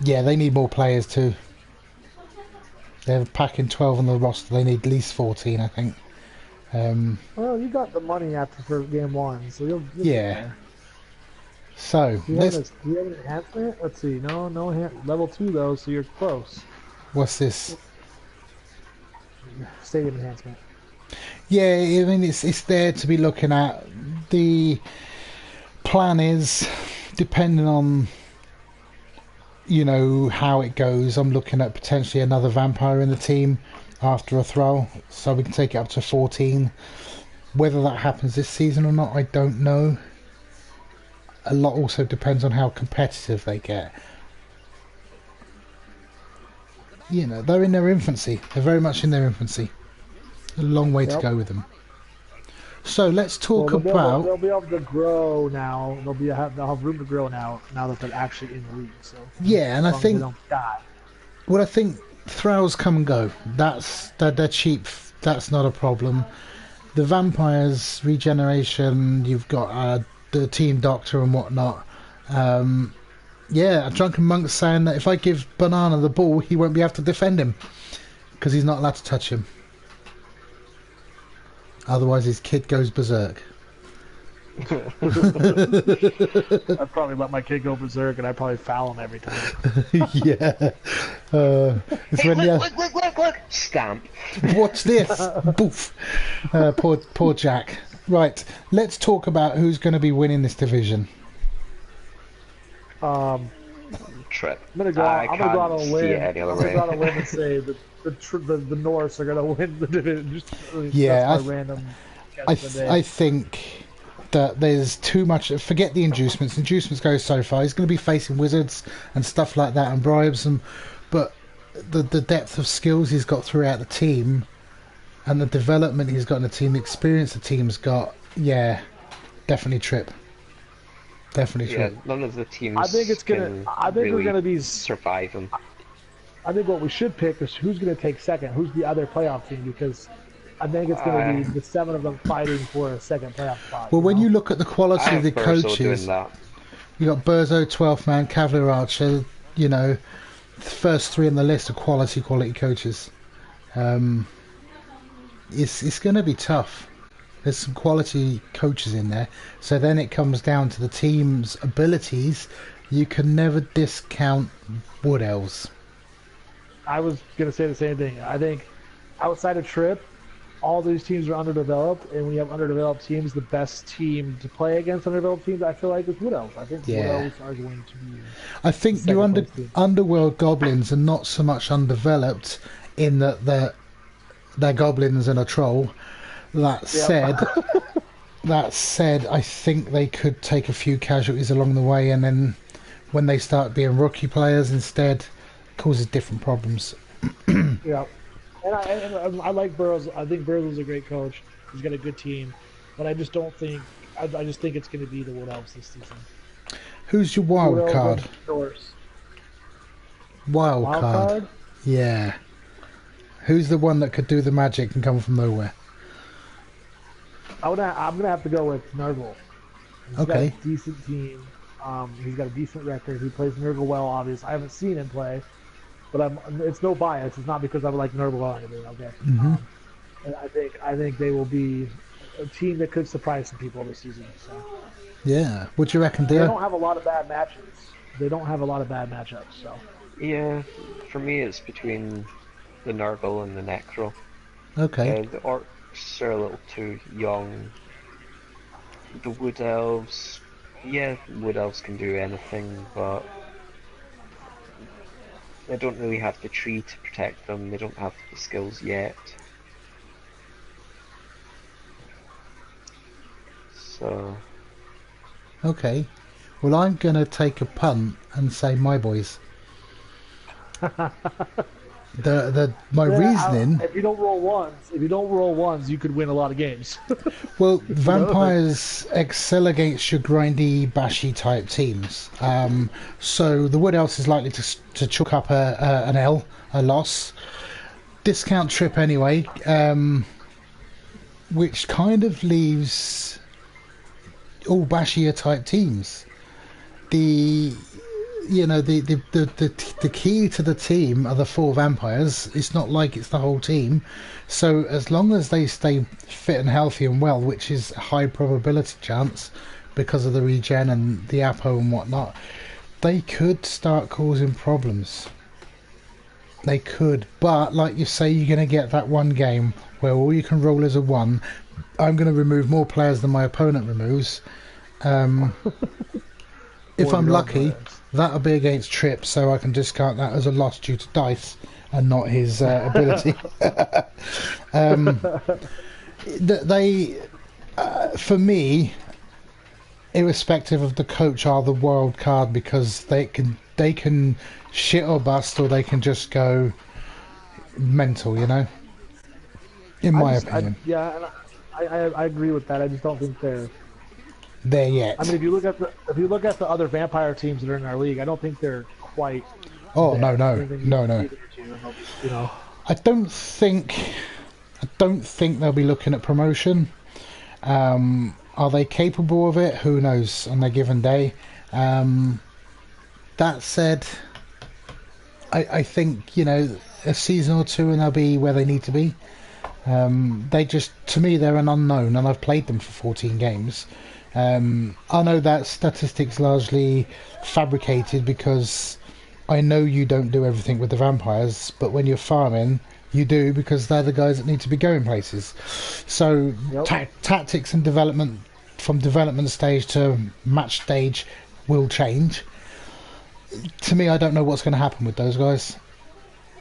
they need more players too. They're packing 12 on the roster. They need at least 14, I think. Well, you got the money after game 1, so you'll yeah. There. So Do you have an enhancement? Let's see. No level 2 though, so you're close. What's this? Stadium enhancement. Yeah, I mean it's there to be looking at. The plan is, depending on how it goes, I'm looking at potentially another vampire in the team after a thrall, so we can take it up to 14. Whether that happens this season or not, I don't know. A lot also depends on how competitive they get. They're in their infancy. They're very much in their infancy. A long way to go with them. So let's talk Well, about. they'll be able to grow now. They'll have room to grow now that they're actually in the league. So Yeah, and I as long as they think. don't die. Well, I think thralls come and go. They're cheap. That's not a problem. The vampires regeneration. You've got the team doctor and whatnot. Yeah, a drunken monk's saying that if I give Banana the ball, he won't be able to defend him because he's not allowed to touch him. Otherwise, his kid goes berserk. I'd probably let my kid go berserk, and I'd probably foul him every time. Yeah. It's Hey, when you look! Stamp. watch this. Boof. Poor Jack. Right. Let's talk about who's going to be winning this division. Trip. I'm gonna go out on a limb. it any other I'm gonna way. go out on a limb and say that the Norse are gonna win the division. Yeah, that's my random guess of the day. I think that there's too much. Forget the inducements. Inducements go so far. He's going to be facing wizards and stuff like that and bribes them. But the depth of skills he's got throughout the team and the development he's got in the team, the experience the team's got, yeah, definitely Trip. Definitely Yeah, Trip. none of the teams. I think we're gonna be. survive him. I think what we should pick is who's gonna take second. Who's the other playoff team? Because I think it's gonna be the 7 of them fighting for a second playoff spot. Well, when you look at the quality of the Doing coaches, that. you got Burzo, 12th man, Cavalier Archer. You know, the first 3 on the list are quality coaches. It's going to be tough. There's some quality coaches in there. So then it comes down to the team's abilities. You can never discount Wood Elves. I was gonna say the same thing. I think outside of Trip, all these teams are underdeveloped, and when you have underdeveloped teams, the best team to play against underdeveloped teams, I feel like, is Wood Elves. I think Wood Elves are going to be. I think your underworld goblins are not so much undeveloped in that they're goblins and a troll. That said, I think they could take a few casualties along the way, and then when they start being rookie players instead, it causes different problems. Yeah. And I like Burrows. I think Burrows is a great coach. He's got a good team, but I just don't think. I just think it's going to be the Wood Elves this season. Who's your wild card? Wild card? Yeah. Who's the one that could do the magic and come from nowhere? I'm gonna have to go with Nurgle. He's got a decent team. He's got a decent record. He plays Nurgle well, obviously. I haven't seen him play, but it's no bias. It's not because I like Nurgle or anything. Okay. Mm-hmm. And I think they will be a team that could surprise some people this season. So. Yeah. What do you reckon, dear? They don't have a lot of bad matches. They don't have a lot of bad matchups. So. Yeah, for me it's between the Nurgle and the Necro. Okay. The Orcs are a little too young. The Wood Elves, Wood Elves can do anything, but they don't really have the tree to protect them. They don't have the skills yet. So. Okay. Well, I'm gonna take a punt and say my boys. My reasoning. If you don't roll ones, you could win a lot of games. Well, vampires excel against your grindy, bashy type teams. So the Wood Elves is likely to chalk up an L, a loss. Discount Trip anyway, which kind of leaves all bashier type teams. The key to the team are the 4 vampires. It's not like it's the whole team. So as long as they stay fit and healthy and well, which is a high probability chance because of the regen and the Apo and whatnot, they could start causing problems. They could, but like you say, you're going to get that one game where all you can roll is a 1. I'm going to remove more players than my opponent removes. If I'm lucky, that'll be against Trip, so I can discount that as a loss due to dice and not his ability. For me, irrespective of the coach, are the wild card because they can shit or bust, or they can just go mental, in my opinion. I agree with that. I just don't think they're there yet. I mean, if you look at the other vampire teams that are in our league, I don't think they're quite. Oh there. no. I think No. you know. I don't think they'll be looking at promotion. Are they capable of it? Who knows on a given day. That said, I think, you know, a season or two and they'll be where they need to be. They just, to me, they're an unknown, and I've played them for 14 games. I know that statistics largely fabricated because I know you don't do everything with the vampires, but when you're farming, you do, because they're the guys that need to be going places. So tactics and development from development stage to match stage will change. To me, I don't know what's going to happen with those guys.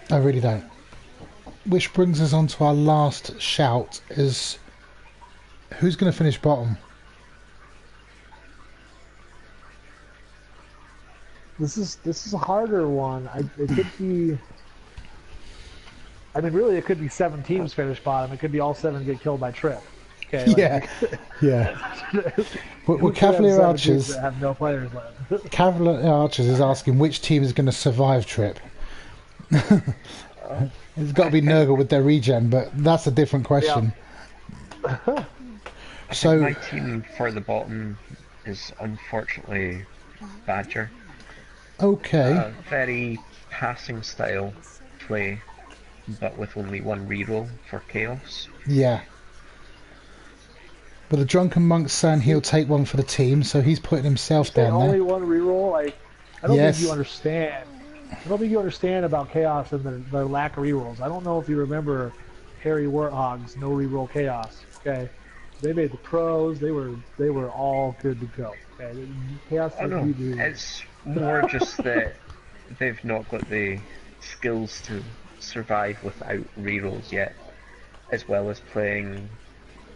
I really don't. Which brings us on to our last shout, is who's going to finish bottom? This is a harder one. It could be. I mean, really, it could be 7 teams finish bottom. It could be all 7 get killed by Trip. Okay. Yeah. Well, Cavalier Archers have no players left. Cavalier Archers is asking which team is going to survive Trip. It's got to be Nurgle with their regen, but that's a different question. I think my team for the bottom is unfortunately Badger. Okay. Very passing style play, but with only 1 reroll for Chaos. Yeah. But the Drunken Monk's saying he'll take 1 for the team, so he's putting himself down there. Only 1 reroll? Like, I don't think you understand. I don't think you understand about Chaos and the lack of rerolls. I don't know if you remember Harry Warthog's no reroll Chaos. Okay, they made the pros. They were all good to go. Okay, Chaos. Oh no, it's more just that they've not got the skills to survive without rerolls yet, as well as playing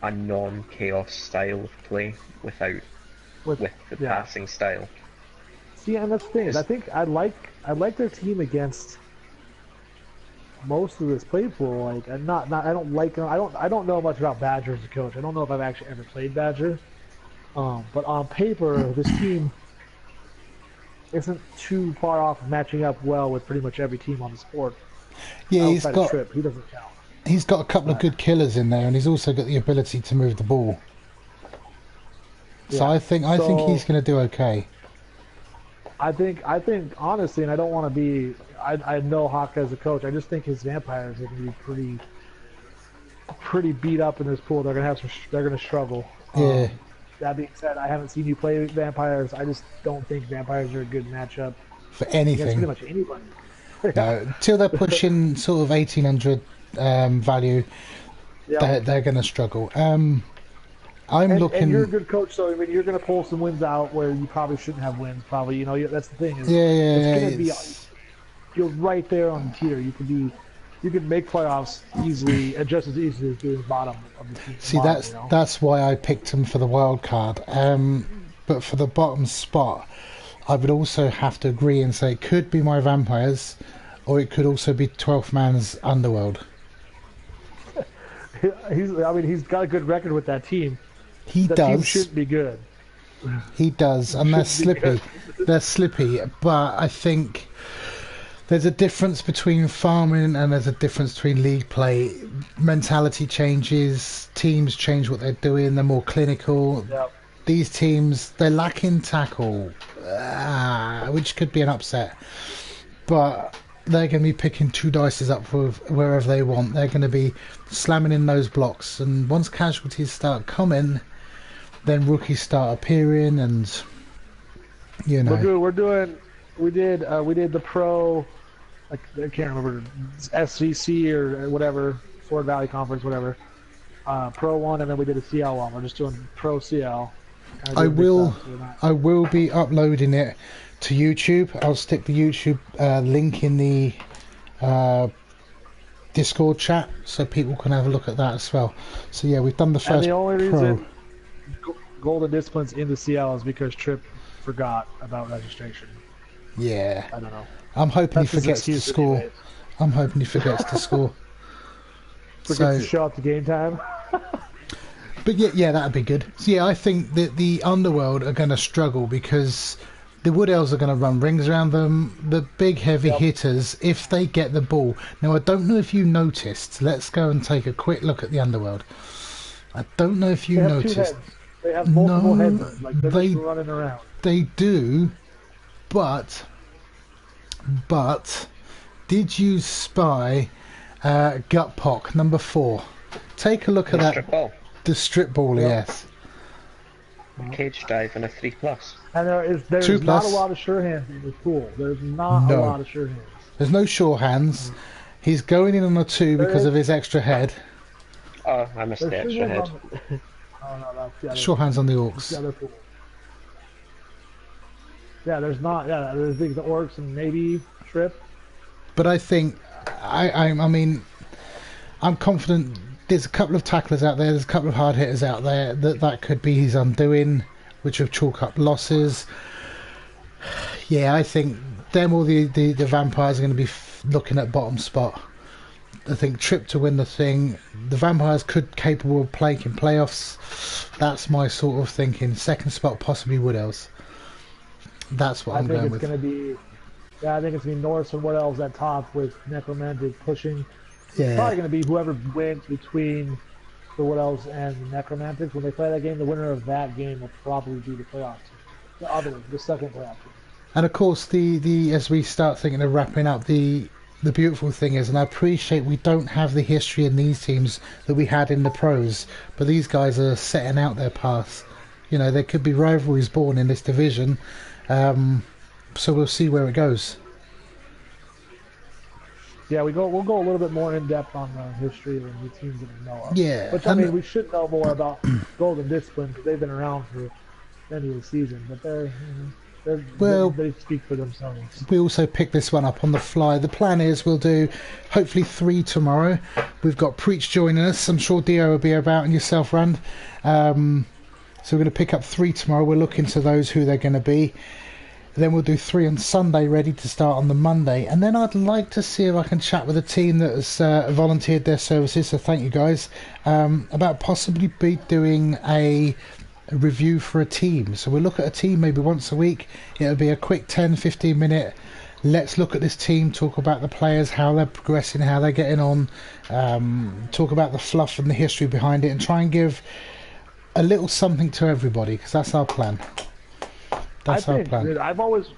a non-chaos style of play with the passing style. See, and that's the thing. I think I like their team against most of this play pool. Like, I don't like them. I don't know much about Badger as a coach. I don't know if I've actually ever played Badger. But on paper, this team isn't too far off of matching up well with pretty much every team on the sport. Yeah, he doesn't count. He's got a couple of good killers in there, and he's also got the ability to move the ball. So I think he's going to do okay. I think honestly, and I don't want to be. I know Hawk as a coach. I just think his vampires are going to be pretty beat up in this pool. They're going to struggle. Yeah. That being said, I haven't seen you play vampires. I just don't think vampires are a good matchup for anything. Pretty much anybody. No, till they're pushing sort of 1800 value, they're going to struggle. I'm looking. And you're a good coach, so I mean, you're going to pull some wins out where you probably shouldn't have wins. Probably, you know, that's the thing. You're right there on the tier. You could make playoffs easily, and just as easily as being bottom of the team. See, that's why I picked him for the wild card. But for the bottom spot, I would also have to agree and say it could be my vampires, or it could also be 12th man's Underworld. He's got a good record with that team. That team shouldn't be good. He does, and they're slippy. They're slippy, but I think there's a difference between farming and there's a difference between league play. Mentality changes, teams change what they're doing, they're more clinical. Yep. These teams, they're lacking tackle, which could be an upset. But they're going to be picking 2 dices up for wherever they want. They're going to be slamming in those blocks. And once casualties start coming, then rookies start appearing, and you know. We did the pro, like, I can't remember, SCC or whatever, Sword Valley Conference, whatever. Pro 1, and then we did a CL one. We're just doing Pro CL. I will be uploading it to YouTube. I'll stick the YouTube link in the Discord chat so people can have a look at that as well. So yeah, we've done the first. And the only reason Golden Discipline's in the CL is because Trip forgot about registration. Yeah. I don't know. I'm hoping he forgets to score. Anyways. I'm hoping he forgets to score. Forgets to show up to game time. But yeah, that'd be good. So yeah, I think that the Underworld are going to struggle because the Wood Elves are going to run rings around them. The big heavy hitters, if they get the ball. Now, I don't know if you noticed. Let's go and take a quick look at the Underworld. I don't know if you They have noticed. two heads. They have multiple No, heads. Like they're just running around. They do, but did you spy Gut Pock number 4? Take a look at that. Strip ball. The strip ball, yes. Cage dive and a 3+. And there's 2+. not a lot of sure hands in this pool. There's not a lot of sure hands. There's no sure hands. He's going in on a 2 because of his extra head. Oh, I missed the extra head. Oh no, that's the other. Sure hands on the orcs. The other pool. Yeah, there's not. Yeah, there's the orcs and maybe Trip. But I think, I mean, I'm confident. There's a couple of tacklers out there. There's a couple of hard hitters out there that could be his undoing, which would chalk up losses. Yeah, I think them or the vampires are going to be looking at bottom spot. I think Trip to win the thing. The vampires could capable of playing in playoffs. That's my sort of thinking. Second spot possibly Wood Elves. That's what I'm going with. I think it's going to be Norse and Wood Elves at top with Necromantic pushing. Yeah. It's probably going to be whoever wins between the Wood Elves and the Necromantics. When they play that game, the winner of that game will probably be the playoff team. The second playoff team. And of course, the as we start thinking of wrapping up, the beautiful thing is, and I appreciate we don't have the history in these teams that we had in the pros, but these guys are setting out their paths. You know, there could be rivalries born in this division, so we'll see where it goes. Yeah, we'll go a little bit more in depth on the history of the teams that we know of. Yeah, which I mean, we should know more about Golden Discipline because they've been around for many of the season, but they speak for themselves. We also picked this one up on the fly. The plan is we'll do hopefully 3 tomorrow. We've got Preach joining us. I'm sure Dio will be about, and yourself, Rand. So we're going to pick up 3 tomorrow. We'll look into those, who they're going to be. Then we'll do 3 on Sunday, ready to start on the Monday. And then I'd like to see if I can chat with a team that has volunteered their services, so thank you guys, about possibly doing a review for a team. So we'll look at a team maybe once a week. It'll be a quick 10-15 minute, let's look at this team, talk about the players, how they're progressing, how they're getting on, talk about the fluff and the history behind it, and try and give a little something to everybody, because that's our plan. That's our plan. I've always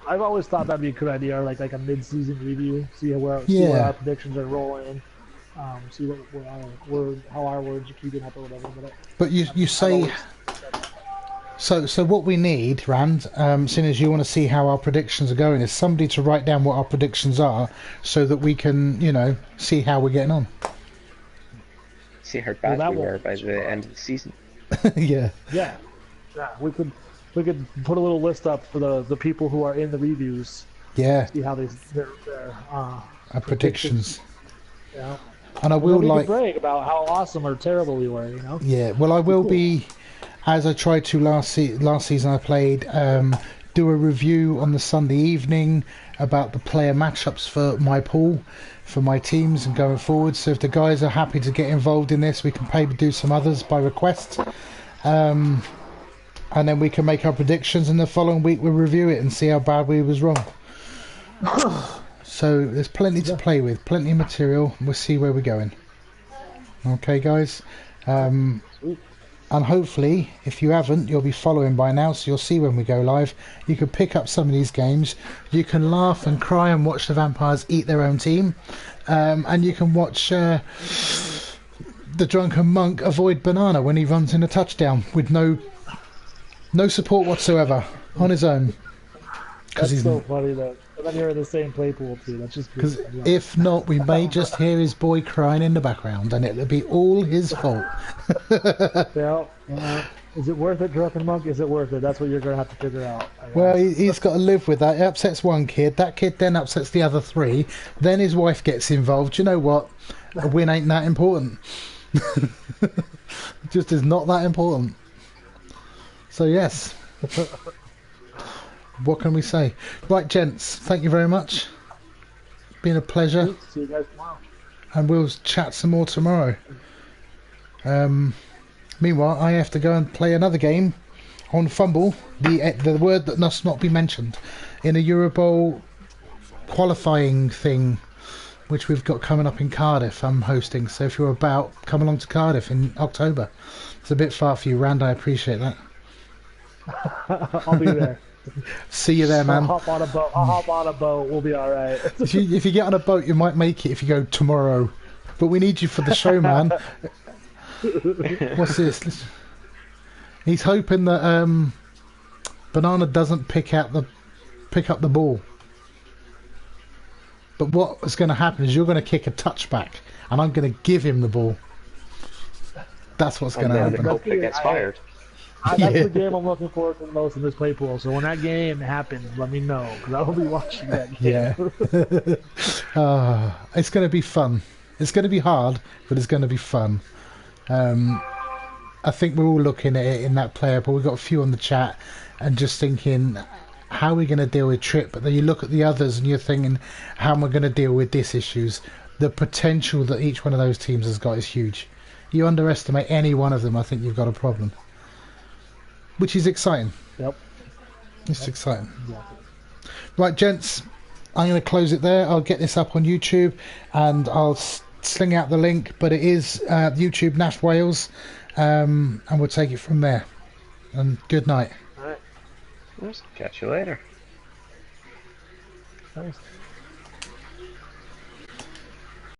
thought that'd be a good idea, like a mid-season review, see where our predictions are rolling, see how our words are keeping up or whatever. But you say so. What we need, Rand, seeing as you want to see how our predictions are going, is somebody to write down what our predictions are, so that we can, see how we're getting on. See how bad we were by the end of the season. Yeah. We could put a little list up for the people who are in the reviews. Yeah. See how their predictions. Yeah. And I will brag about how awesome or terrible we were. Yeah. Well, I will be, as I tried to last season. I played do a review on the Sunday evening about the player matchups for my pool, for my teams, and going forward. So if the guys are happy to get involved in this, we can maybe do some others by request. And then we can make our predictions, and the following week we'll review it and see how bad we was wrong. So there's plenty to play with, plenty of material. We'll see where we're going. Okay, guys. And hopefully, if you haven't, you'll be following by now, so you'll see when we go live. You can pick up some of these games. You can laugh and cry and watch the vampires eat their own team. And you can watch the drunken monk avoid banana when he runs in a touchdown with no support whatsoever, on his own. That's so funny that. And then you're in the same play pool too. That's just because if not, we may just hear his boy crying in the background, and it'll be all his fault. Is it worth it, drunken monk? Is it worth it? That's what you're gonna have to figure out. Well, he's got to live with that. It upsets one kid. That kid then upsets the other 3. Then his wife gets involved. You know what? A win ain't that important. It just is not that important. So yes, what can we say? Right, gents, thank you very much. Been a pleasure. See you guys tomorrow. And we'll chat some more tomorrow. Meanwhile, I have to go and play another game on Fumble, the word that must not be mentioned, in a Euro Bowl qualifying thing, which we've got coming up in Cardiff. I'm hosting, so if you're about, come along to Cardiff in October. It's a bit far for you, Rand. I appreciate that. I'll be there. See you there, man. I'll hop on a boat. We'll be all right. If you get on a boat, you might make it if you go tomorrow. But we need you for the show, man. What's this? Listen. He's hoping that Banana doesn't pick up the ball. But what is going to happen is you're going to kick a touchback, and I'm going to give him the ball. That's what's going to happen. The culprit gets fired. That's the game I'm looking forward to the most in this play pool. So when that game happens, let me know, because I'll be watching that game. Yeah. It's going to be fun. It's going to be hard, but it's going to be fun. I think we're all looking at it in that player, but we've got a few on the chat and just thinking, how are we going to deal with Trip? But then you look at the others and you're thinking, how am I going to deal with this issues? The potential that each one of those teams has got is huge. You underestimate any one of them, I think you've got a problem. Which is exciting. Yep. It's exciting. Exactly. Right, gents, I'm going to close it there. I'll get this up on YouTube and I'll sling out the link, but it is YouTube NAF Wales, and we'll take it from there. And good night. Alright. Catch you later. Nice.